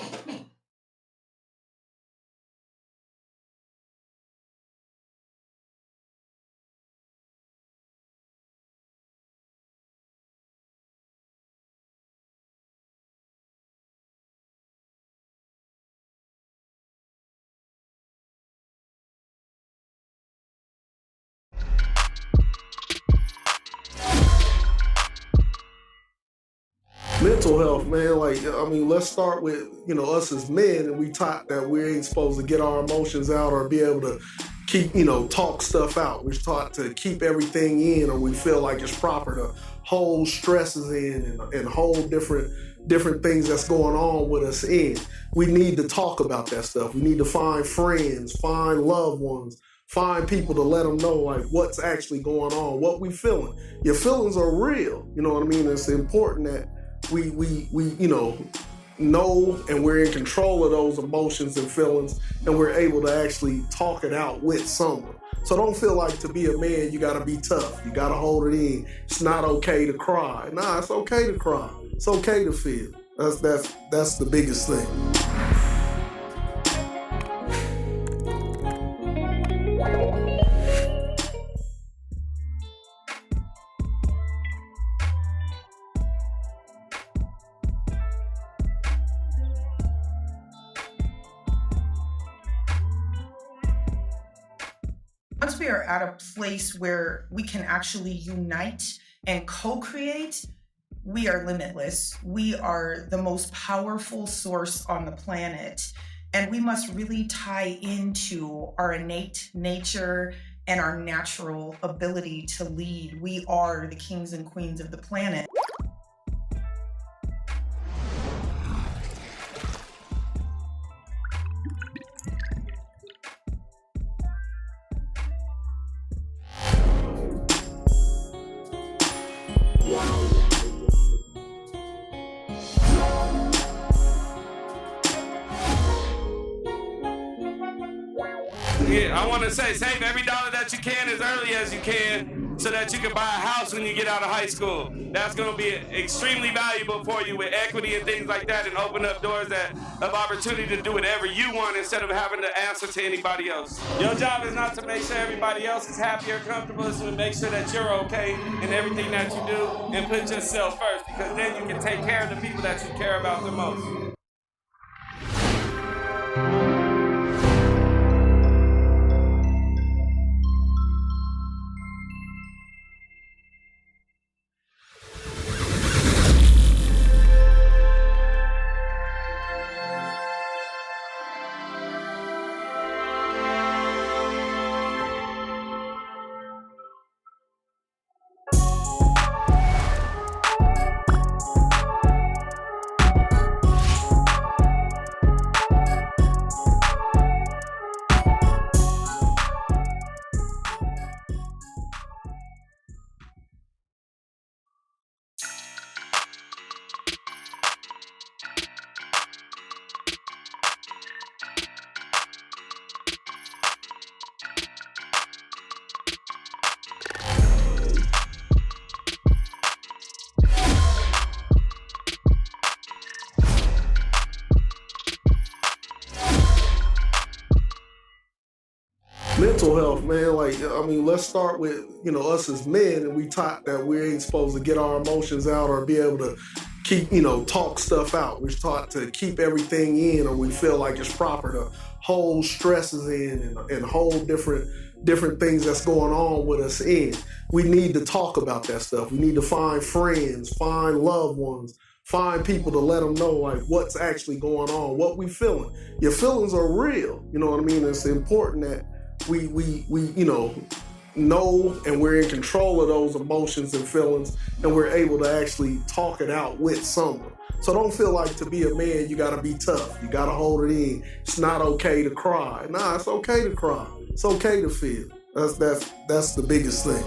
Mental health, man. Let's start with, us as men, and we taught that we ain't supposed to get our emotions out or be able to keep, talk stuff out. We're taught to keep everything in, or we feel like it's proper to hold stresses in and hold different things that's going on with us in. We need to talk about that stuff. We need to find friends, find loved ones, find people to let them know like what's actually going on, what we feeling. Your feelings are real. You know what I mean? It's important that we know and we're in control of those emotions and feelings, and we're able to actually talk it out with someone. So don't feel like to be a man you gotta be tough. You gotta hold it in. It's not okay to cry. Nah, it's okay to cry. It's okay to feel. That's the biggest thing. Once we are at a place where we can actually unite and co-create, we are limitless. We are the most powerful source on the planet. And we must really tie into our innate nature and our natural ability to lead. We are the kings and queens of the planet. Yeah, I want to say save every dollar that you can as early as you can so that you can buy a house when you get out of high school. That's going to be extremely valuable for you with equity and things like that, and open up doors of opportunity to do whatever you want instead of having to answer to anybody else. Your job is not to make sure everybody else is happy or comfortable. It's to make sure that you're okay in everything that you do and put yourself first, because then you can take care of the people that you care about the most. Mental health, man. Like, I mean, let's start with, us as men, and we taught that we ain't supposed to get our emotions out or be able to keep, talk stuff out. We're taught to keep everything in, or we feel like it's proper to hold stresses in and hold different things that's going on with us in. We need to talk about that stuff. We need to find friends, find loved ones, find people to let them know like what's actually going on, what we feeling. Your feelings are real. You know what I mean? It's important that we know and we're in control of those emotions and feelings, and we're able to actually talk it out with someone. So don't feel like to be a man you gotta be tough. You gotta hold it in. It's not okay to cry. Nah, it's okay to cry. It's okay to feel. That's the biggest thing.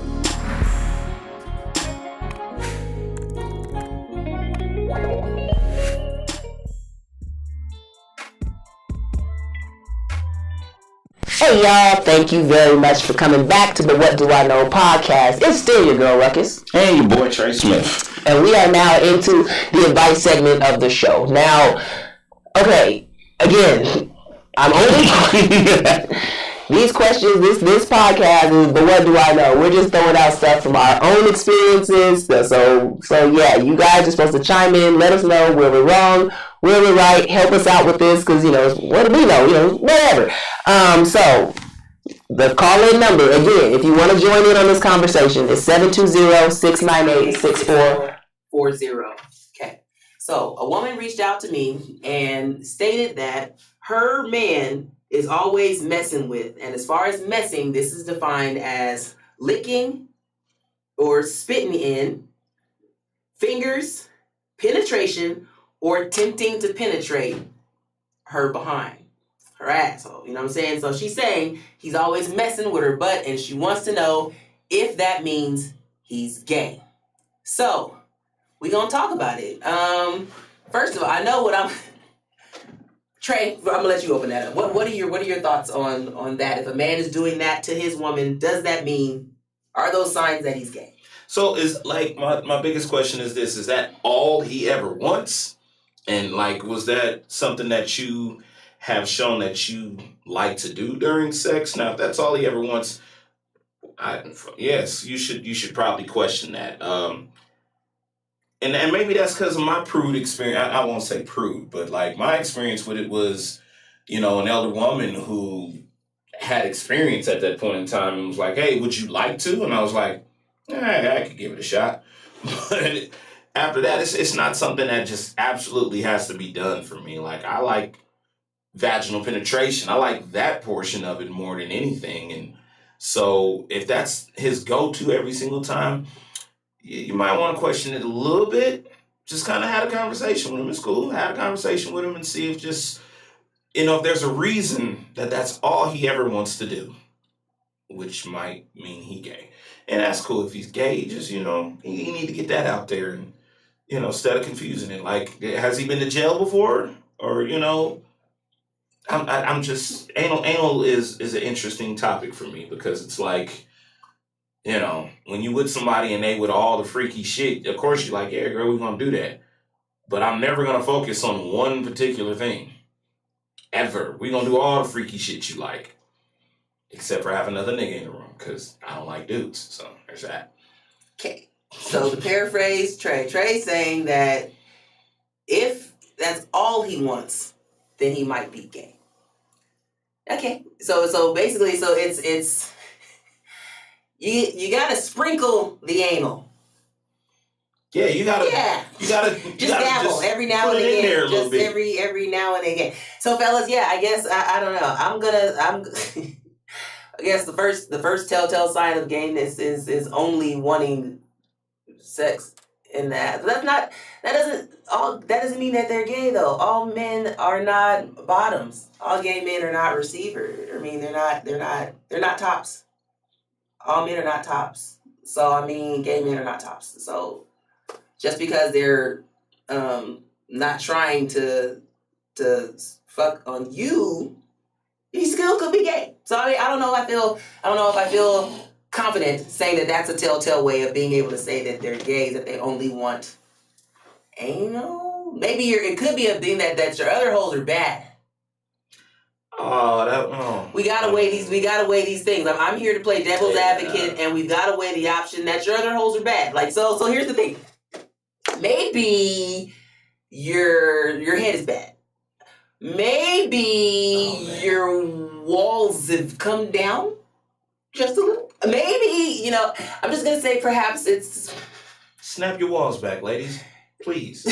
Hey y'all, thank you very much for coming back to the What Do I Know podcast. It's still your girl Rukus. And your boy Trey Smith. And we are now into the advice segment of the show. Now, okay, again, I'm only these questions, this podcast is the What Do I Know. We're just throwing out stuff from our own experiences. So yeah, you guys are supposed to chime in, let us know where we're wrong, where we're right, help us out with this, because, what do we know? Whatever. So the call-in number, again, if you want to join in on this conversation, is 720-698-6440. Okay. So a woman reached out to me and stated that her man is always messing with. And as far as messing, this is defined as licking or spitting in, fingers, penetration, or attempting to penetrate her behind, her asshole. You know what I'm saying? So she's saying he's always messing with her butt, and she wants to know if that means he's gay. So we're going to talk about it. First of all, I know what I'm... Trey, I'm gonna let you open that up. What are your thoughts on that? If a man is doing that to his woman, does that mean, are those signs that he's gay? So is like my biggest question is this: is that all he ever wants? And like, was that something that you have shown that you like to do during sex? Now, if that's all he ever wants, yes, you should probably question that. And maybe that's because of my prude experience. I won't say prude, but like my experience with it was, an elder woman who had experience at that point in time and was like, "Hey, would you like to?" And I was like, I could give it a shot. But after that, it's not something that just absolutely has to be done for me. Like, I like vaginal penetration. I like that portion of it more than anything. And so if that's his go-to every single time, you might want to question it a little bit. Just kind of had a conversation with him. It's cool. Had a conversation with him and see if just, if there's a reason that that's all he ever wants to do, which might mean he gay. And that's cool. If he's gay, just, he need to get that out there and, instead of confusing it. Like, has he been to jail before? Or, I'm just, anal is an interesting topic for me because it's like, when you with somebody and they with all the freaky shit, of course you're like, yeah, girl, we're going to do that. But I'm never going to focus on one particular thing. Ever. We're going to do all the freaky shit you like. Except for have another nigga in the room because I don't like dudes. So there's that. Okay. So to paraphrase Trey's saying that if that's all he wants, then he might be gay. Okay. So basically, it's you gotta sprinkle the anal. Yeah, you gotta just dabble every now and again. Just every now and again. So fellas, yeah, I guess I don't know. I guess the first telltale sign of gayness is only wanting sex in that. That doesn't mean that they're gay though. All men are not bottoms. All gay men are not receivers. I mean, they're not tops. All men are not tops. So I mean, gay men are not tops. So just because they're not trying to fuck on you, he still could be gay. So I mean, I don't know if I feel confident saying that that's a telltale way of being able to say that they're gay, that they only want anal. Maybe it could be a thing that your other holes are bad. We gotta weigh these things. I'm here to play devil's advocate, and we've gotta weigh the option that your other holes are bad. Like so here's the thing. Maybe your head is bad. Maybe your walls have come down just a little. Maybe, I'm just going to say perhaps it's... Snap your walls back, ladies. Please.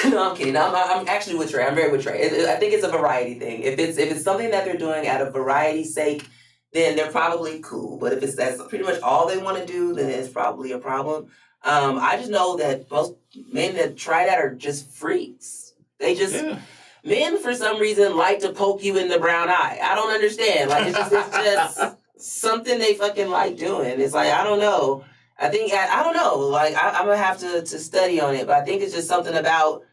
No, I'm kidding. I'm actually with Trey. I'm very with Trey. I think it's a variety thing. If it's something that they're doing out of variety's sake, then they're probably cool. But if that's pretty much all they want to do, then it's probably a problem. I just know that most men that try that are just freaks. They just... Yeah. Men, for some reason, like to poke you in the brown eye. I don't understand. Like, it's just something they fucking like doing. It's like, I don't know. I don't know. Like, I'm going to have to study on it. But I think it's just something about,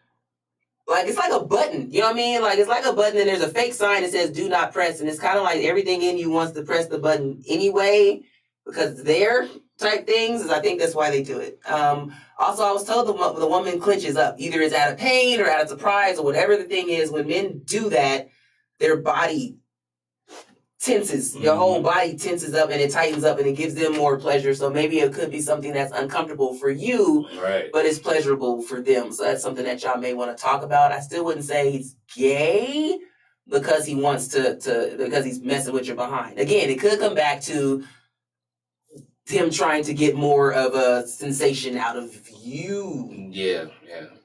like, it's like a button. You know what I mean? Like, it's like a button and there's a fake sign that says, do not press. And it's kind of like everything in you wants to press the button anyway because they're type things. I think that's why they do it. Also, I was told the woman clenches up. Either it's out of pain or out of surprise or whatever the thing is. When men do that, their body tenses. Your whole body tenses up and it tightens up and it gives them more pleasure. So maybe it could be something that's uncomfortable for you, right, but it's pleasurable for them. So that's something that y'all may want to talk about. I still wouldn't say he's gay because he wants because he's messing with your behind. Again, it could come back to him trying to get more of a sensation out of you. Yeah.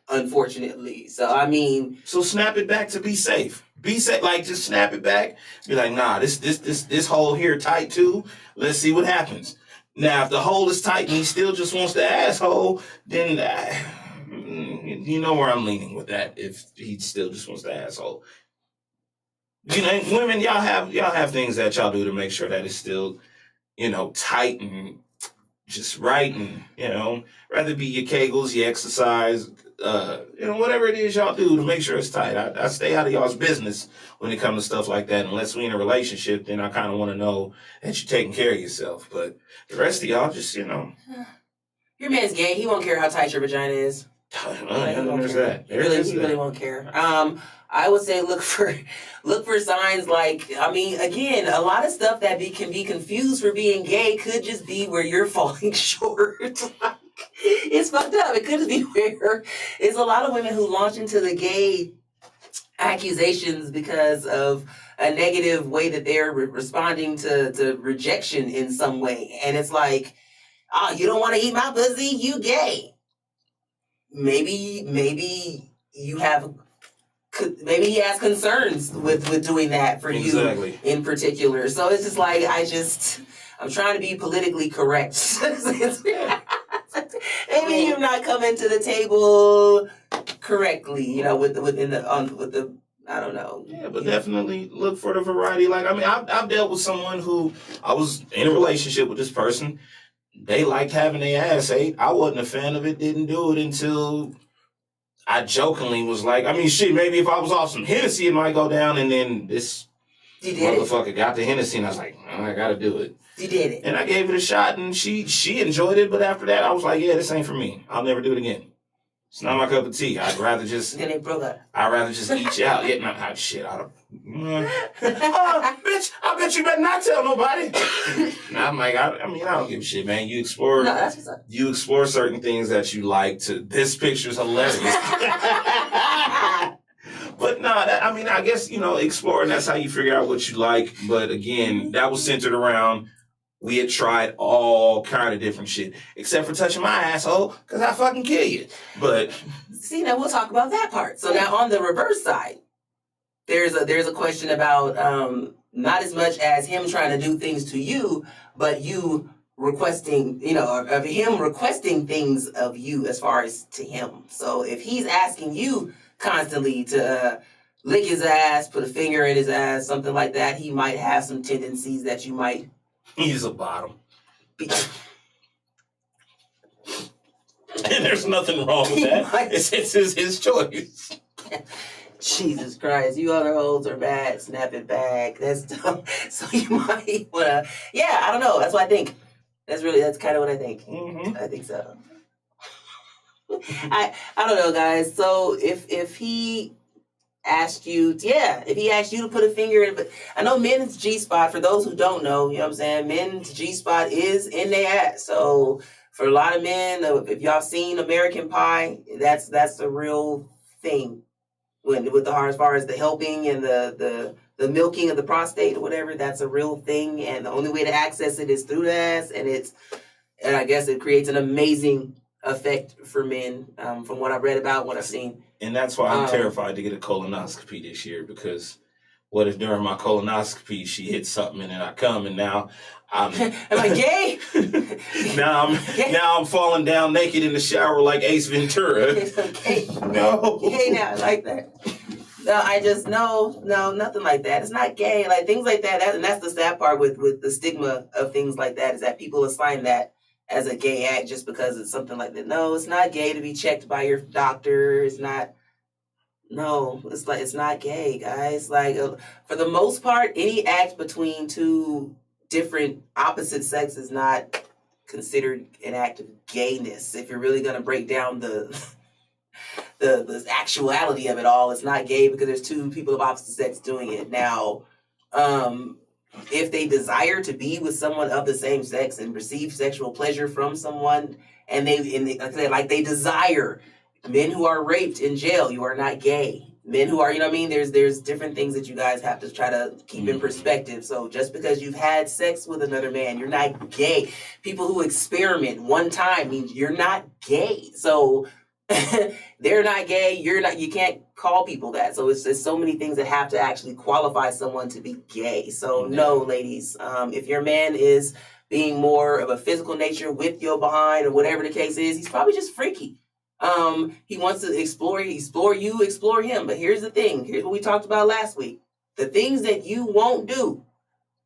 Unfortunately. So, I mean... So snap it back to be safe. Be safe. Like, just snap it back. Be like, nah, this hole here tight too. Let's see what happens. Now, if the hole is tight and he still just wants the asshole, then you know where I'm leaning with that. If he still just wants the asshole. Women, y'all have things that y'all do to make sure that it's still... tight and just right and, rather be your Kegels, your exercise, whatever it is y'all do to make sure it's tight. I stay out of y'all's business when it comes to stuff like that. Unless we in a relationship, then I kind of want to know that you're taking care of yourself. But the rest of y'all just, Your man's gay. He won't care how tight your vagina is. There's that. He really won't care. I would say look for signs like, I mean, again, a lot of stuff that can be confused for being gay could just be where you're falling short. It's fucked up. It could just be where there's a lot of women who launch into the gay accusations because of a negative way that they're responding to rejection in some way. And it's like, oh, you don't want to eat my pussy, you gay. Maybe you have, maybe he has concerns with doing that for you in particular. So it's just like, I'm trying to be politically correct. Maybe you're not coming to the table correctly, you know, with the I don't know. Yeah, but definitely look for the variety. Like, I mean, I've dealt with someone who I was in a relationship with this person. They liked having their ass ate. I wasn't a fan of it, didn't do it until I jokingly was like, I mean, shit, maybe if I was off some Hennessy, it might go down. And then this motherfucker got the Hennessy, and I was like, I gotta do it. You did it. And I gave it a shot, and she enjoyed it. But after that, I was like, yeah, this ain't for me. I'll never do it again. It's not my cup of tea. I'd rather just. Then they broke up. I'd rather just eat you out. Yeah, not shit. Bitch, I bet you better not tell nobody. I'm like, I don't give a shit, man. You explore. No, that's what's up. You explore certain things that you like. This picture's hilarious. But no, I guess, exploring, that's how you figure out what you like. But again, that was centered around, we had tried all kind of different shit, except for touching my asshole, because I fucking kill you. But see, now we'll talk about that part. So now on the reverse side, there's a question about not as much as him trying to do things to you, but you requesting, of him requesting things of you as far as to him. So if he's asking you constantly to lick his ass, put a finger in his ass, something like that, he might have some tendencies that you might. He's a bottom. And there's nothing wrong with that. It's his choice. Jesus Christ, you other hoes are bad. Snap it back. That's dumb. So you might wanna. Yeah, I don't know. That's what I think. That's kind of what I think. Mm-hmm. I think so. I don't know, guys. So if he asked you, if he asked you to put a finger in, but I know men's G-spot, for those who don't know, you know what I'm saying, men's G-spot is in their ass. So for a lot of men, if y'all seen American Pie, that's a real thing. As far as the helping and the milking of the prostate or whatever, that's a real thing. And the only way to access it is through the ass. And I guess it creates an amazing effect for men, from what I've read about, what I've seen. And that's why I'm terrified to get a colonoscopy this year, because what if during my colonoscopy she hits something and then I come and now I'm am I gay? now I'm falling down naked in the shower like Ace Ventura. Okay. No. Gay now, I like that. No, nothing like that. It's not gay. Like things like that. And that's the sad part with the stigma of things like that, is that people assign that as a gay act just because it's something like that. No, it's not gay to be checked by your doctor. It's not. No, it's not gay, guys. Like for the most part, any act between two different opposite sex is not considered an act of gayness. If you're really gonna break down the actuality of it all, it's not gay because there's two people of opposite sex doing it. Now, if they desire to be with someone of the same sex and receive sexual pleasure from someone, and they desire, men who are raped in jail, you are not gay. Men who are, there's different things that you guys have to try to keep in perspective. So just because you've had sex with another man, you're not gay. People who experiment one time means you're not gay. So they're not gay. You can't call people that. So it's so many things that have to actually qualify someone to be gay. So no, ladies, if your man is being more of a physical nature with your behind or whatever the case is, he's probably just freaky. He wants to explore you, explore him. But here's the thing. Here's what we talked about last week. The things that you won't do,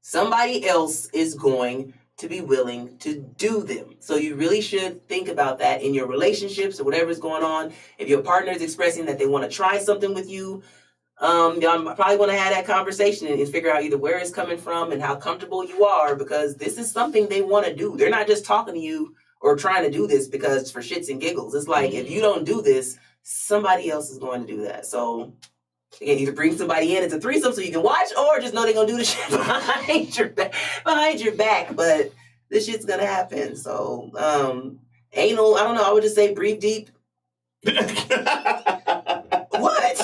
somebody else is going to be willing to do them. So you really should think about that in your relationships or whatever's going on. If your partner is expressing that they want to try something with you, y'all probably want to have that conversation and figure out either where it's coming from and how comfortable you are, because this is something they want to do. They're not just talking to you or trying to do this because for shits and giggles. It's like, if you don't do this, somebody else is going to do that. So again, either bring somebody in, it's a threesome so you can watch, or just know they're going to do the shit behind your back. But this shit's going to happen. So, anal, I don't know, I would just say breathe deep. What?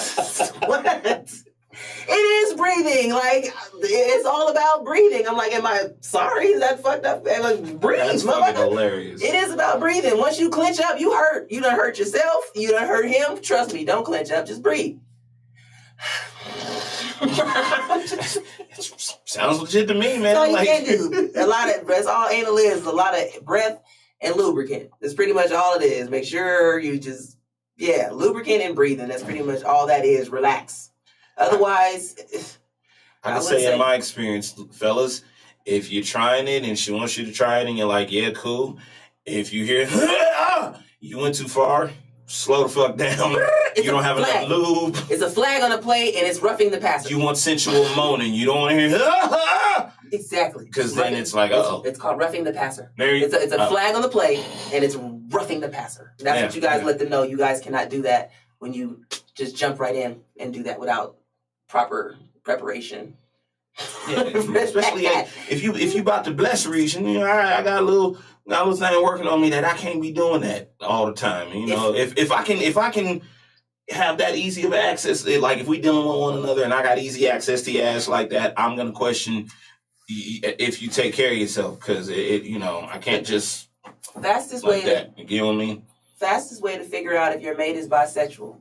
It is breathing. Like, it's all about breathing. I'm like, am I sorry? Is that fucked up? Like, breathe, That's fucking hilarious. It is about breathing. Once you clench up, you hurt. You done hurt yourself. You done hurt him. Trust me, don't clench up. Just breathe. Sounds legit to me, man. That's all you like, can do. That's all anal is. A lot of breath and lubricant. That's pretty much all it is. Make sure you just, lubricant and breathing. That's pretty much all that is. Relax. Otherwise, I can say in my experience, fellas, if you're trying it and she wants you to try it and you're like, yeah, cool. If you hear, you went too far, slow the fuck down. You don't have enough lube. It's a flag on the plate and it's roughing the passer. You want sensual moaning. You don't want to hear, Exactly. Because then it's like, It's called roughing the passer. It's a flag on the plate and it's roughing the passer. That's what you guys let them know. You guys cannot do that when you just jump right in and do that without proper preparation. Yeah, especially if you about to bless a region, I got a little thing working on me that I can't be doing that all the time. If I can have that easy of access, like if we dealing with one another and I got easy access to your ass like that, I'm gonna question if you take care of yourself, because I can't just fastest like way that. You know what I mean? Fastest way to figure out if your mate is bisexual.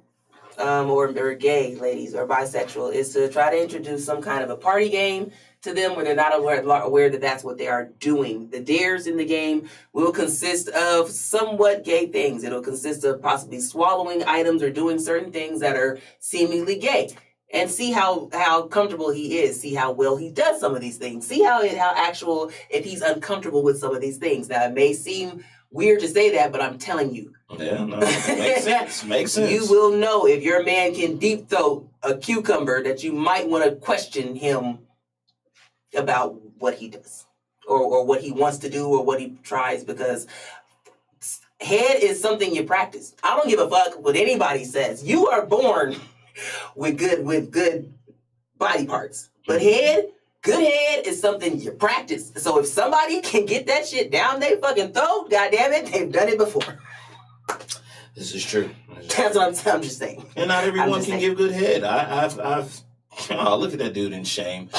Or gay ladies or bisexual is to try to introduce some kind of a party game to them where they're not aware that that's what they are doing. The dares in the game will consist of somewhat gay things. It'll consist of possibly swallowing items or doing certain things that are seemingly gay. And see how comfortable he is. See how well he does some of these things. See how if he's uncomfortable with some of these things. Now, it may seem weird to say that, but I'm telling you. Yeah, no, makes sense. Makes sense. You will know if your man can deep throat a cucumber that you might want to question him about what he does or what he wants to do or what he tries, because head is something you practice. I don't give a fuck what anybody says. You are born with good body parts, but good head is something you practice. So if somebody can get that shit down their fucking throat, goddamn it, they've done it before. This is true. That's what I'm just saying. And not everyone can give good head. I've look at that dude in shame.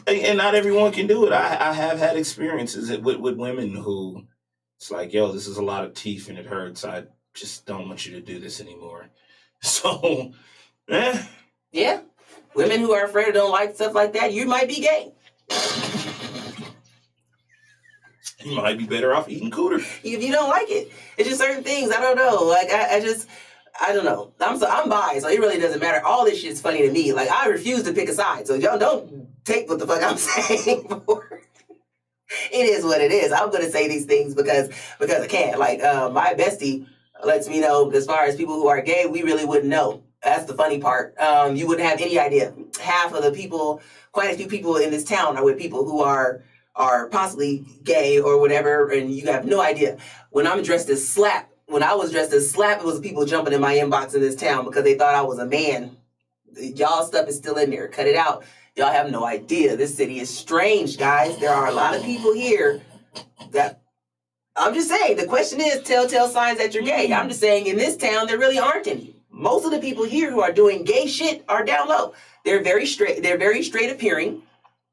And not everyone can do it. I have had experiences with women who it's like, yo, this is a lot of teeth and it hurts. I just don't want you to do this anymore. So, yeah. Women who are afraid or don't like stuff like that, you might be gay. You might be better off eating cooter. If you don't like it. It's just certain things. I don't know. Like, I don't know. I'm bi, so it really doesn't matter. All this shit's funny to me. Like, I refuse to pick a side, so y'all don't take what the fuck I'm saying for. It is what it is. I'm going to say these things because I can. Like, my bestie lets me know, as far as people who are gay, we really wouldn't know. That's the funny part. You wouldn't have any idea. Half of the people, quite a few people in this town are with people who are possibly gay or whatever, and you have no idea. When I was dressed as Slap, it was people jumping in my inbox in this town because they thought I was a man. Y'all stuff is still in there. Cut it out. Y'all have no idea. This city is strange, guys. There are a lot of people here that... I'm just saying, the question is telltale signs that you're gay. I'm just saying, in this town, there really aren't any. Most of the people here who are doing gay shit are down low. They're very straight appearing.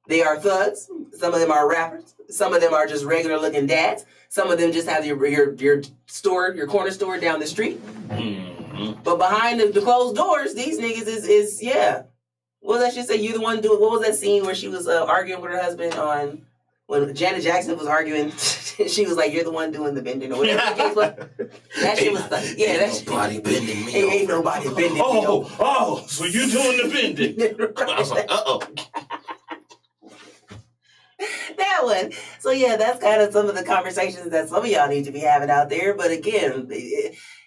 They are thugs. Some of them are rappers. Some of them are just regular looking dads. Some of them just have your corner store down the street. Mm-hmm. But behind the closed doors, these niggas is What was that shit say? You the one doing? What was that scene where she was arguing with her husband on when Janet Jackson was arguing? She was like, "You're the one doing the bending," or whatever the case was. That shit was funny. Yeah, that nobody bending me. Ain't nobody bending me. Oh, so you doing the bending? I was like, uh-oh. That one. So yeah, that's kind of some of the conversations that some of y'all need to be having out there. But again,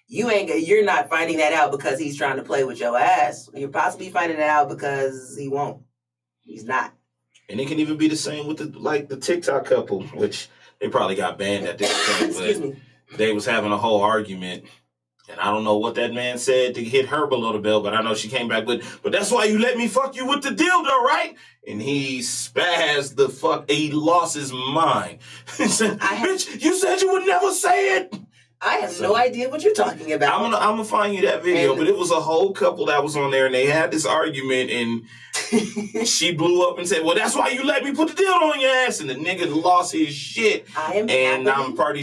you're not finding that out because he's trying to play with your ass. You're possibly finding it out because he won't. He's not. And it can even be the same with the TikTok couple, which they probably got banned at this point. Excuse me. They was having a whole argument. And I don't know what that man said to hit her below the belt, but I know she came back with, but that's why you let me fuck you with the dildo, right? And he spazzed the fuck. He lost his mind. He said, bitch, you said you would never say it. I have no idea what you're talking about. I'm gonna find you that video, but it was a whole couple that was on there, and they had this argument, and she blew up and said, "Well, that's why you let me put the dildo on your ass," and the nigga lost his shit. I'm pretty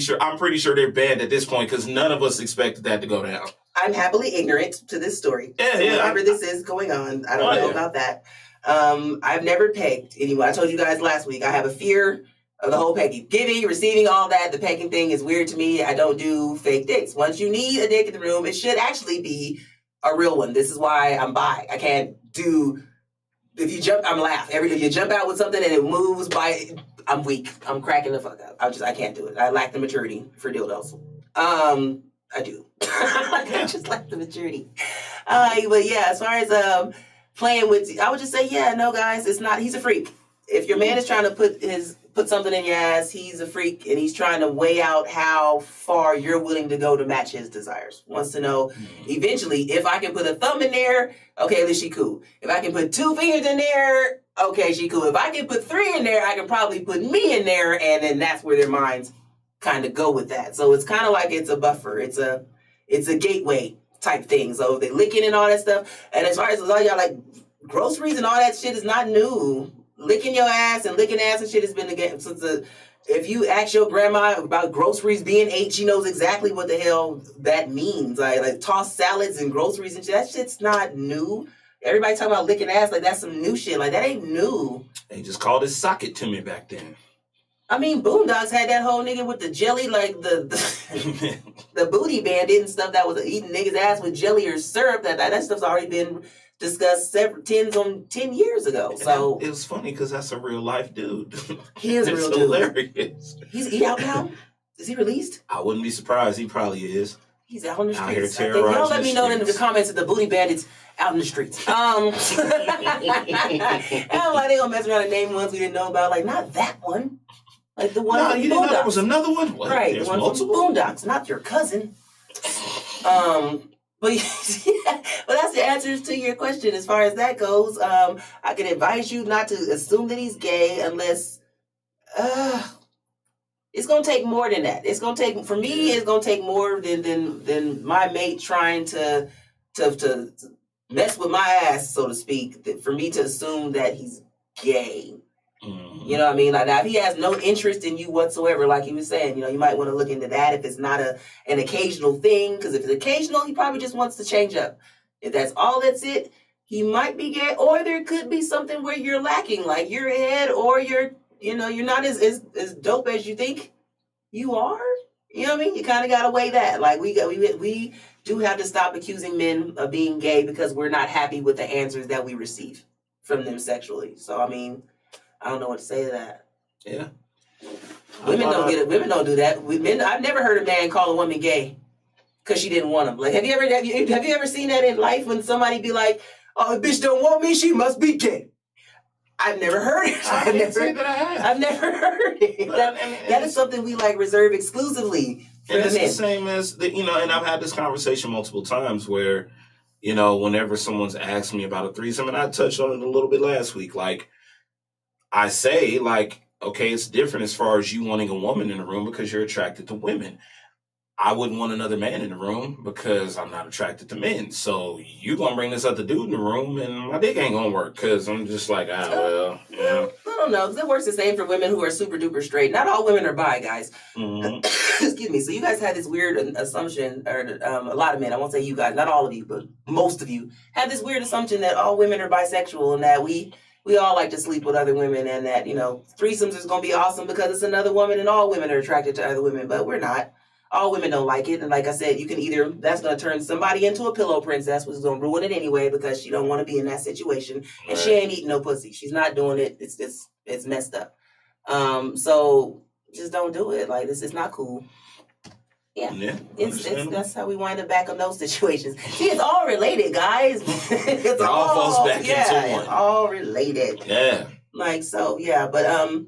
sure they're banned at this point because none of us expected that to go down. I'm happily ignorant to this story. Whatever this is going on, I don't know about that. I've never pegged anyone. I told you guys last week I have a fear of the whole pegging. Giving, receiving, all that. The pegging thing is weird to me. I don't do fake dicks. Once you need a dick in the room, it should actually be a real one. This is why I'm bi. I can't do... If you jump, I'm laugh. If you jump out with something and it moves by... I'm weak. I'm cracking the fuck up. I can't do it. I lack the maturity for dildos. I do. I just lack the maturity. But yeah, as far as playing with... I would just say, yeah, no, guys, it's not... He's a freak. If your man is trying to put something in your ass, he's a freak, and he's trying to weigh out how far you're willing to go to match his desires. Wants to know, eventually, if I can put a thumb in there, okay, then she cool. If I can put 2 fingers in there, okay, she cool. If I can put 3 in there, I can probably put me in there, and then that's where their minds kind of go with that. So it's kind of like it's a buffer. It's a gateway type thing. So they licking and all that stuff. And as far as all y'all like groceries and all that shit is not new. Licking your ass and licking ass and shit has been the game since if you ask your grandma about groceries being ate, she knows exactly what the hell that means. Like tossed salads and groceries and shit. That shit's not new. Everybody talking about licking ass like that's some new shit. Like that ain't new. They just called it socket to me back then. I mean, Boondocks had that whole nigga with the jelly, like the booty bandit and stuff that was eating niggas' ass with jelly or syrup. That stuff's already been discussed 10 years ago. So it was funny because that's a real life dude. He is a real dude. Hilarious. He's out now? Is he released? I wouldn't be surprised. He probably is. He's out on the Out here streets. terrorizing Y'all let me know in the streets. comments that the booty bandits out in the streets. I don't know why they gonna mess around and name ones we didn't know about. Like not that one. Like the one. No, from you didn't know there Boondocks. was another one. What? Right, There's the one multiple? from Boondocks, not your cousin. But that's the answers to your question as far as that goes. I can advise you not to assume that he's gay unless it's gonna take more than that. It's gonna take more than my mate trying to mess with my ass, so to speak, for me to assume that he's gay. Mm-hmm. You know what I mean? Like now, if he has no interest in you whatsoever, like he was saying, you might want to look into that if it's not an occasional thing. Because if it's occasional, he probably just wants to change up. If that's all that's it, he might be gay. Or there could be something where you're lacking, like your head, or you're not as dope as you think you are. You know what I mean? You kind of got to weigh that. Like we do have to stop accusing men of being gay because we're not happy with the answers that we receive from them sexually. So I mean, I don't know what to say to that. Yeah. Women don't get it. Women don't do that. I've never heard a man call a woman gay because she didn't want him. Like, have you ever seen that in life when somebody be like, "Oh, a bitch don't want me, she must be gay"? I've never heard it. I can't say that I have. I've never heard it. That is something we like reserve exclusively for the it's men. the same as and I've had this conversation multiple times where, whenever someone's asked me about a threesome, and I touched on it a little bit last week, like. I say, like, okay, it's different as far as you wanting a woman in the room because you're attracted to women. I wouldn't want another man in the room because I'm not attracted to men. So you gonna bring this other dude in the room and my dick ain't gonna work because I'm just like, well, yeah. I don't know. It works the same for women who are super duper straight. Not all women are bi, guys. Mm-hmm. Excuse me. So you guys had this weird assumption, or a lot of men, I won't say you guys, not all of you, but most of you, had this weird assumption that all women are bisexual and that we all like to sleep with other women and that, threesomes is going to be awesome because it's another woman and all women are attracted to other women, but we're not. All women don't like it. And like I said, you can that's going to turn somebody into a pillow princess, which is going to ruin it anyway because she don't want to be in that situation. And she ain't eating no pussy. She's not doing it. It's messed up. So just don't do it. Like, this is not cool. Yeah. That's how we wind up back on those situations. See, it's all related, guys. It all falls back into one. It's all related. Yeah. Like, so, yeah. But, I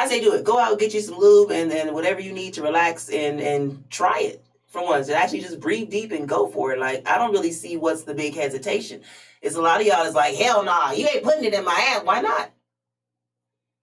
say do it. Go out, get you some lube and whatever you need to relax and try it for once. And actually just breathe deep and go for it. Like, I don't really see what's the big hesitation. It's a lot of y'all is like, hell nah, you ain't putting it in my ass. Why not?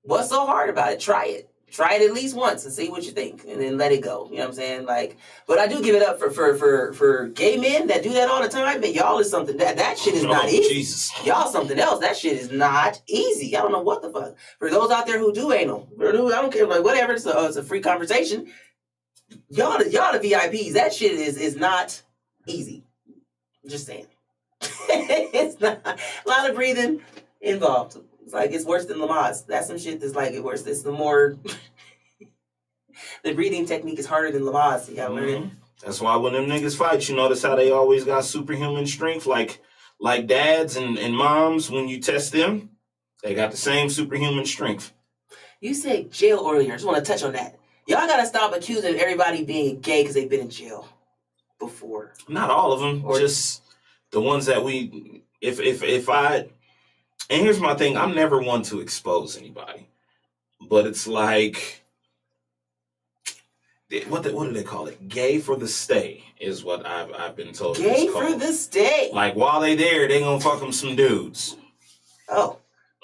What's so hard about it? Try it. try it at least once and see what you think, and then let it go. You know what I'm saying? Like, but I do give it up for gay men that do that all the time. But y'all is something that shit is not easy. Jesus. Y'all something else. That shit is not easy. I don't know what the fuck. For those out there who do anal, or who, I don't care, like whatever. It's a free conversation. Y'all the VIPs. That shit is not easy. Just saying. It's not a lot of breathing involved. It's like it's worse than Lamaze. That's some shit that's like it worse. It's the more the breathing technique is harder than Lamaze. You gotta learn it. That's why when them niggas fight, you notice how they always got superhuman strength, like dads and moms. When you test them, they got the same superhuman strength. You said jail earlier. I just want to touch on that. Y'all gotta stop accusing everybody being gay because they've been in jail before. Not all of them, just the ones that we. If I. And here's my thing, I'm never one to expose anybody. But it's like, what do they call it? Gay for the stay is what I've been told. Gay for the stay. Like, while they there, they gonna fuck them some dudes. Oh.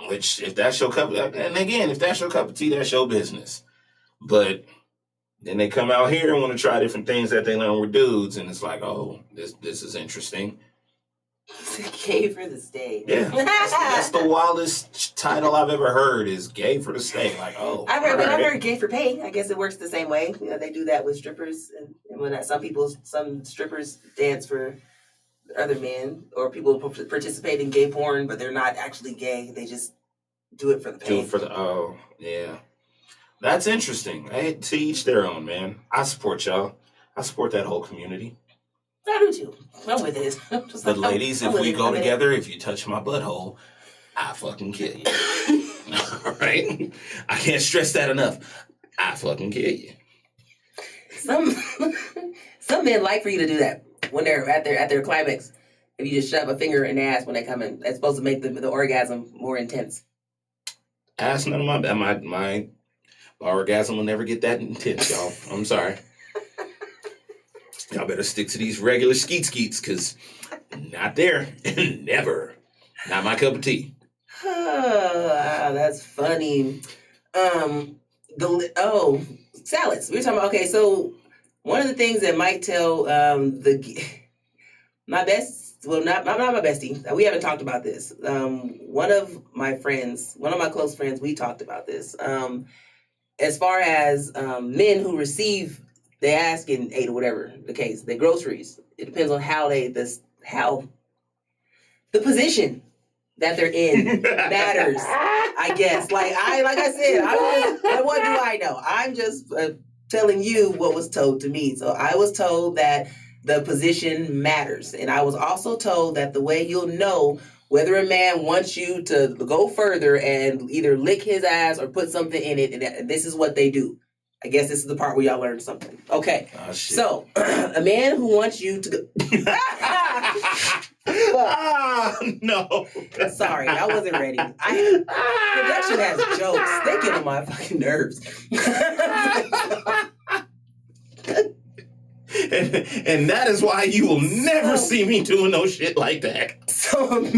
Which, if that's your cup, and again, if that's your cup of tea, that's your business. But then they come out here and want to try different things that they learn with dudes, and it's like, oh, this is interesting. Gay for the stay. Yeah, that's the wildest title I've ever heard is gay for the stay. Like, oh, I've heard gay for pay. I guess it works the same way. You know, they do that with strippers, and when some strippers dance for other men, or people participate in gay porn, but they're not actually gay. They just do it for the pay. Oh, yeah. That's interesting. Hey, to each their own, man. I support y'all. I support that whole community. I do too. I'm with it. But ladies, if we go together, if you touch my butthole, I fucking kill you. All right? I can't stress that enough. I fucking kill you. Some men like for you to do that when they're at their climax. If you just shove a finger in the ass when they come in, that's supposed to make the orgasm more intense. Ass none of my orgasm will never get that intense, y'all. I'm sorry. Y'all better stick to these regular skeets, because not there. Never. Not my cup of tea. Oh, that's funny. Salads. We were talking about, okay, so one of the things that might tell my bestie, we haven't talked about this. One of my close friends, we talked about this. As far as men who receive, they ask and ate or whatever the case, the groceries. It depends on how the position that they're in matters. I guess. Like I said, what do I know? I'm just telling you what was told to me. So I was told that the position matters, and I was also told that the way you'll know whether a man wants you to go further and either lick his ass or put something in it, and this is what they do. I guess this is the part where y'all learn something. Okay. Oh, shit. So, a man who wants you to go... No. Sorry, I wasn't ready. Production has jokes. They get on my fucking nerves. And that is why you will never see me doing no shit like that. So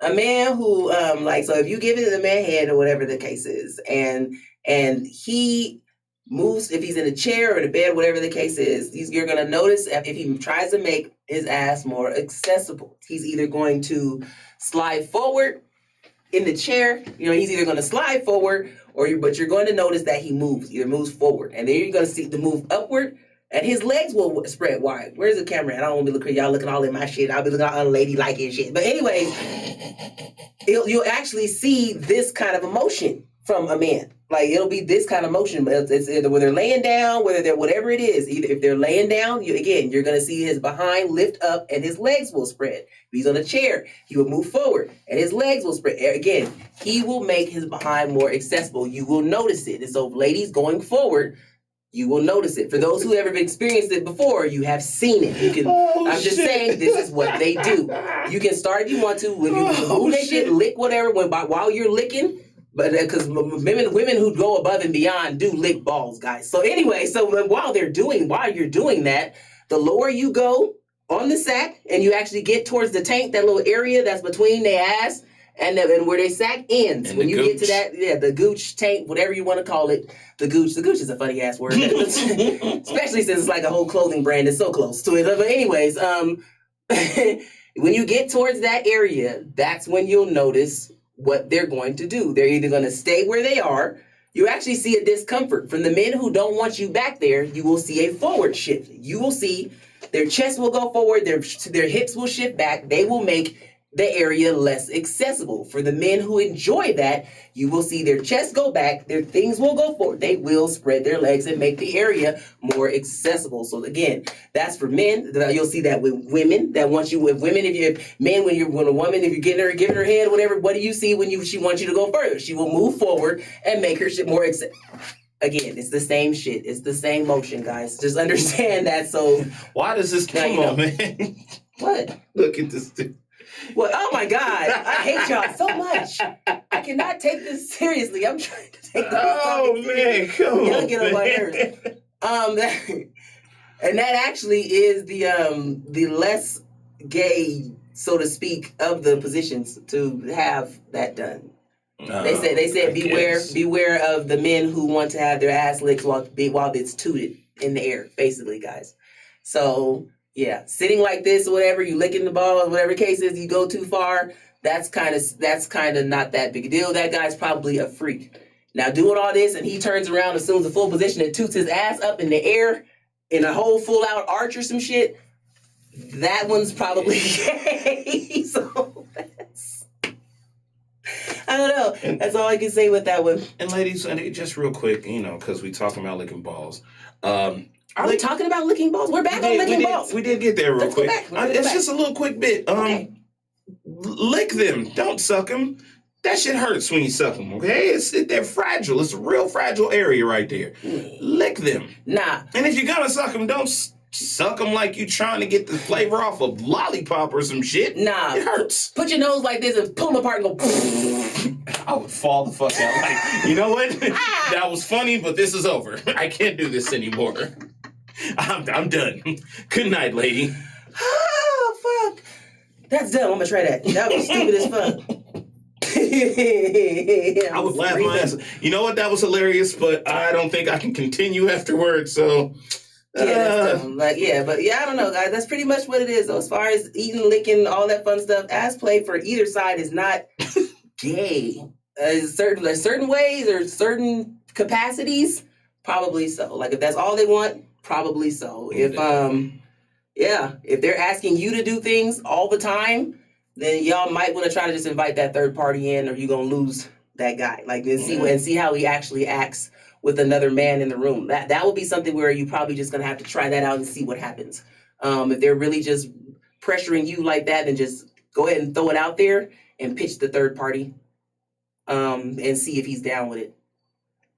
a man who, so if you give it a man head or whatever the case is, and he moves, if he's in a chair or in a bed, whatever the case is, you're going to notice if he tries to make his ass more accessible, he's either going to slide forward in the chair, he's either going to slide forward, but you're going to notice that he either moves forward, and then you're going to see the move upward, and his legs will spread wide. Where's the camera? I don't want to be looking, y'all looking all in my shit. I'll be looking all unladylike and shit. But anyways, you'll actually see this kind of emotion from a man. Like, it'll be this kind of motion, but it's either when they're laying down, whatever it is, either if they're laying down, you're going to see his behind lift up and his legs will spread. If he's on a chair, he will move forward and his legs will spread. Again, he will make his behind more accessible. You will notice it. And so, ladies, going forward, you will notice it. For those who have experienced it before, you have seen it. I'm just saying, this is what they do. You can start if you want to. When you move that shit, lick whatever, while you're licking. But because women who go above and beyond do lick balls, guys. So anyway, while you're doing that, the lower you go on the sack and you actually get towards the tank, that little area that's between the ass And where they sack ends. And when the you gooch. get to that, the gooch, taint, whatever you want to call it, the gooch is a funny ass word. Especially since it's like a whole clothing brand. It's so close to it. But anyways, when you get towards that area, that's when you'll notice what they're going to do. They're either going to stay where they are. You actually see a discomfort. From the men who don't want you back there, you will see a forward shift. You will see their chest will go forward, their hips will shift back. They will make the area less accessible. For the men who enjoy that, you will see their chest go back, their things will go forward. They will spread their legs and make the area more accessible. So again, that's for men. You'll see that with women that want you. With women, if you're giving her head, whatever, what do you see when she wants you to go further? She will move forward and make her shit more accessible. Again, it's the same shit. It's the same motion, guys. Just understand that. So why does this come on, man? What? Look at this dude. Well, oh my God, I hate y'all so much. I cannot take this seriously. I'm trying to take this. Oh man, come on, get on my nerves. And that actually is the less gay, so to speak, of the positions to have that done. They said beware of the men who want to have their ass licked while it's tooted in the air, basically, guys. So. Yeah, sitting like this or whatever, you licking the ball, whatever case is, you go too far, that's kind of not that big a deal. That guy's probably a freak. Now doing all this and he turns around, assumes a full position and toots his ass up in the air in a whole full out arch or some shit, that one's probably gay. So I don't know. That's all I can say with that one. And ladies, just real quick, because we talking about licking balls. Are we talking about licking balls? We're back on licking balls. We did get there real quick. It's just a little quick bit. Okay. Lick them. Don't suck them. That shit hurts when you suck them, okay? They're fragile. It's a real fragile area right there. Lick them. Nah. And if you're going to suck them, don't suck them like you trying to get the flavor off of lollipop or some shit. Nah. It hurts. Put your nose like this and pull them apart and go... I would fall the fuck out. Like, you know what? That was funny, but this is over. I can't do this anymore. I'm done. Good night, lady. Oh, fuck. That's dumb. I'm gonna try that. That was stupid as fuck. I would laugh my ass. You know what? That was hilarious, but I don't think I can continue afterwards, so... Yeah, that's dumb. But I don't know, guys. That's pretty much what it is, though. As far as eating, licking, all that fun stuff, ass play for either side is not gay. There's certain ways or certain capacities, probably so. Like, if that's all they want, probably so. If they're asking you to do things all the time, then y'all might want to try to just invite that third party in, or you're gonna lose that guy. Like, and see how he actually acts with another man in the room. That will be something where you probably just gonna have to try that out and see what happens. If they're really just pressuring you like that, then just go ahead and throw it out there and pitch the third party, and see if he's down with it.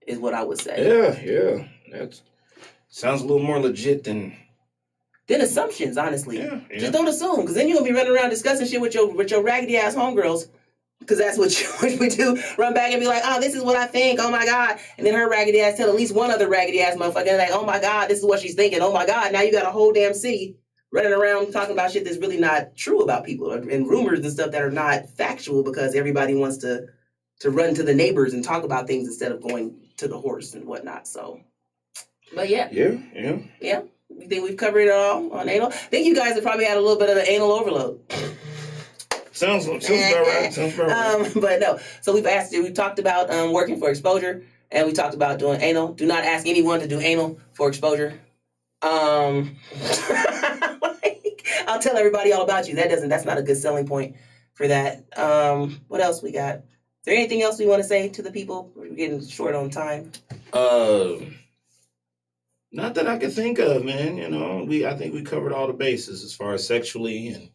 Is what I would say. Yeah, that sounds a little more legit than assumptions, honestly. Yeah. Just don't assume, because then you're gonna be running around discussing shit with your raggedy ass homegirls, because that's what we do. Run back and be like, oh, this is what I think. Oh my God, and then her raggedy ass tell at least one other raggedy ass motherfucker like, oh my God, this is what she's thinking. Oh my God, now you got a whole damn city running around talking about shit that's really not true about people and rumors and stuff that are not factual, because everybody wants to run to the neighbors and talk about things instead of going to the horse and whatnot. So, but yeah. You think we've covered it all on anal? I think you guys have probably had a little bit of an anal overload. Sounds about right. But no. So we've talked about working for exposure, and we talked about doing anal. Do not ask anyone to do anal for exposure. I'll tell everybody all about you. That's not a good selling point for that. What else we got? Is there anything else we want to say to the people? We're getting short on time. Not that I can think of, man. I think we covered all the bases as far as sexually and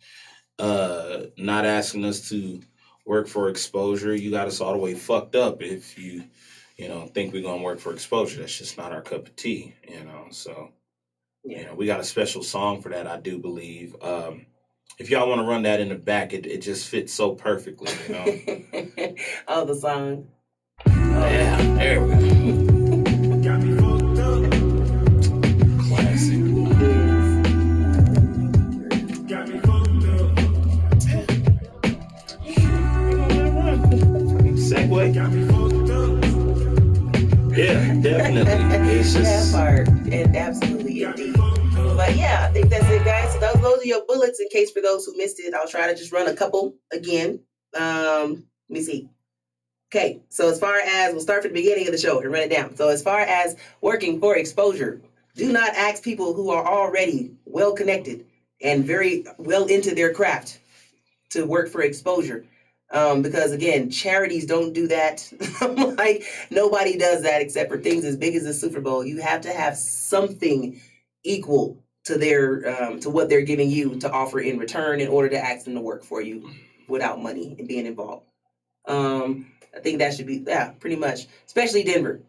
not asking us to work for exposure. You got us all the way fucked up if you think we're gonna work for exposure. That's just not our cup of tea, So, we got a special song for that, I do believe. If y'all want to run that in the back, it just fits so perfectly, Oh, the song. Yeah, there we go. Got me fucked up. Classic. Got me fucked up. Definitely. It's just... That part. And absolutely, indeed. But yeah, I think that's it, guys. So those are your bullets in case for those who missed it. I'll try to just run a couple again. Let me see. Okay, so as far as, we'll start from the beginning of the show and run it down. So as far as working for exposure, do not ask people who are already well connected and very well into their craft to work for exposure. Because again, charities don't do that. Like, nobody does that except for things as big as the Super Bowl. You have to have something equal to their to what they're giving you to offer in return in order to ask them to work for you without money and being involved. I think that should be, yeah, pretty much. Especially Denver.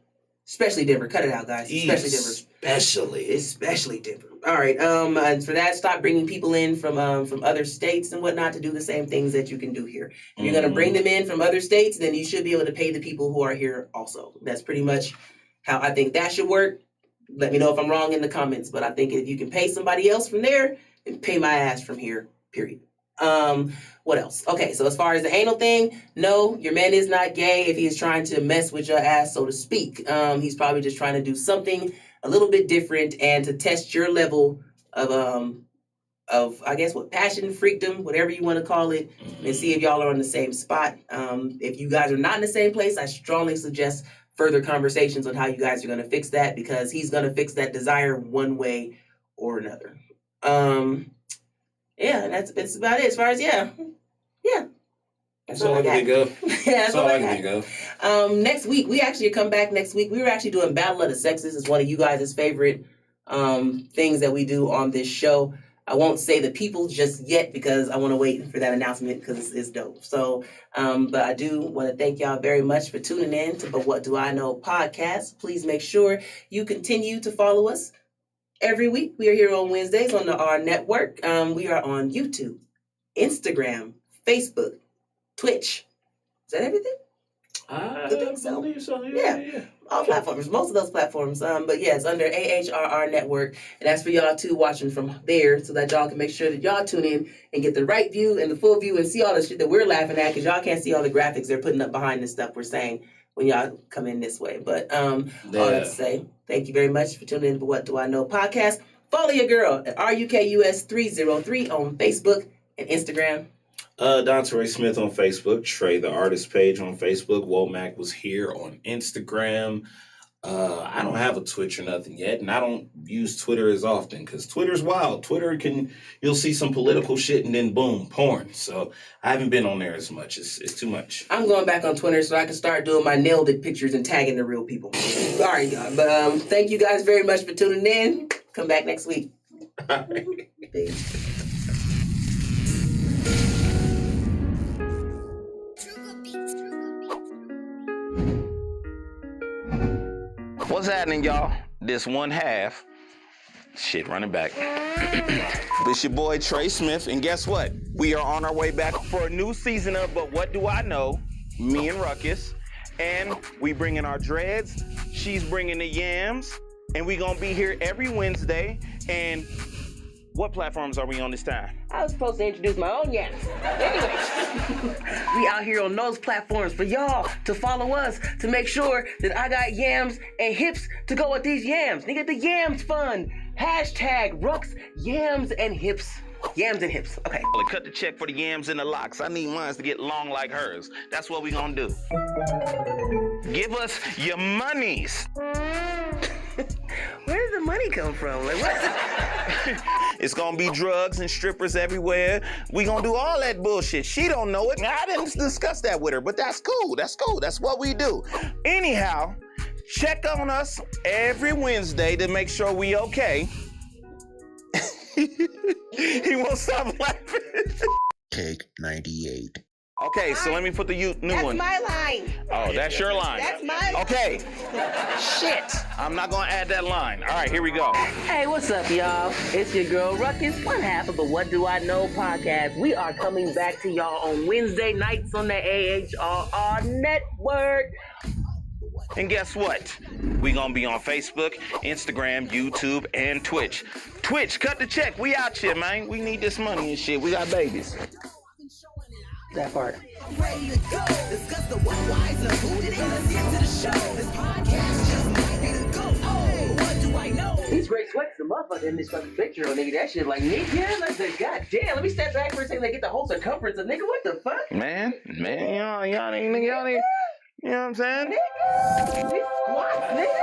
Cut it out, guys. Especially Denver. Especially Denver. All right. And for that, stop bringing people in from other states and whatnot to do the same things that you can do here. If you're going to bring them in from other states, then you should be able to pay the people who are here also. That's pretty much how I think that should work. Let me know if I'm wrong in the comments, but I think if you can pay somebody else from there, then pay my ass from here, period. What else? Okay, so as far as the anal thing, no, your man is not gay if he is trying to mess with your ass, so to speak. He's probably just trying to do something a little bit different and to test your level of I guess what, passion, freakdom, whatever you want to call it, and see if y'all are on the same spot. If you guys are not in the same place, I strongly suggest further conversations on how you guys are going to fix that, because he's going to fix that desire one way or another. Yeah, and that's about it. As far as, yeah. That's all I can think of. That's all I can think of. Next week, we actually come back next week. We were actually doing Battle of the Sexes. It's one of you guys' favorite things that we do on this show. I won't say the people just yet because I want to wait for that announcement because it's dope. So, but I do want to thank y'all very much for tuning in to the What Do I Know podcast. Please make sure you continue to follow us every week. We are here on Wednesdays on the R Network. We are on YouTube, Instagram, Facebook, Twitch. Is that everything? I think so. Believe so. Yeah. All platforms, most of those platforms. But yeah, it's under AHRR Network. And that's for y'all too watching from there so that y'all can make sure that y'all tune in and get the right view and the full view and see all the shit that we're laughing at, because y'all can't see all the graphics they're putting up behind the stuff we're saying when y'all come in this way. But all that to say, thank you very much for tuning in to What Do I Know podcast. Follow your girl at RUKUS303 on Facebook and Instagram. Dontre Smith on Facebook, Trey the Artist page on Facebook, Womack was here on Instagram. I don't have a Twitch or nothing yet, and I don't use Twitter as often because Twitter's wild. You'll see some political shit and then boom, porn. So I haven't been on there as much. It's too much. I'm going back on Twitter so I can start doing my nailed it pictures and tagging the real people. All right, y'all. But thank you guys very much for tuning in. Come back next week. All right. Peace. What's happening, y'all? This one half. Shit, running back. This your boy, Trey Smith, and guess what? We are on our way back for a new season of But What Do I Know? Me and Rukus. And we bringing our dreads. She's bringing the yams. And we gonna be here every Wednesday. And what platforms are we on this time? I was supposed to introduce my own yams. Anyway, we out here on those platforms for y'all to follow us to make sure that I got yams and hips to go with these yams. Nigga, the yams fund. Hashtag Rux Yams and Hips. Yams and hips. Okay. Cut the check for the yams and the locks. I need mine to get long like hers. That's what we gonna do. Give us your monies. Where did the money come from? Like, what? It's gonna be drugs and strippers everywhere. We gonna do all that bullshit. She don't know it. I didn't discuss that with her, but that's cool. That's cool. That's what we do. Anyhow, check on us every Wednesday to make sure we okay. He won't stop laughing. Take 98. Okay, so let me put the new one. That's my line. Oh, that's your line. That's my line. Okay. Shit. I'm not gonna add that line. All right, here we go. Hey, what's up, y'all? It's your girl, Rukus, one half of the What Do I Know podcast. We are coming back to y'all on Wednesday nights on the AHRR Network. And guess what? We gonna be on Facebook, Instagram, YouTube, and Twitch. Twitch, cut the check. We out here, man. We need this money and shit. We got babies. That part. Ready to go. Discuss the what, whys, and who did it. Let's get to the show. This podcast just might flex the motherfucker in this fucking picture, nigga. That shit like, nigga, yeah, like, god damn, let me step back for a second, like, get the whole circumference of nigga, what the fuck? Man, y'all ain't, you know what I'm saying? Nigga, this squat, nigga.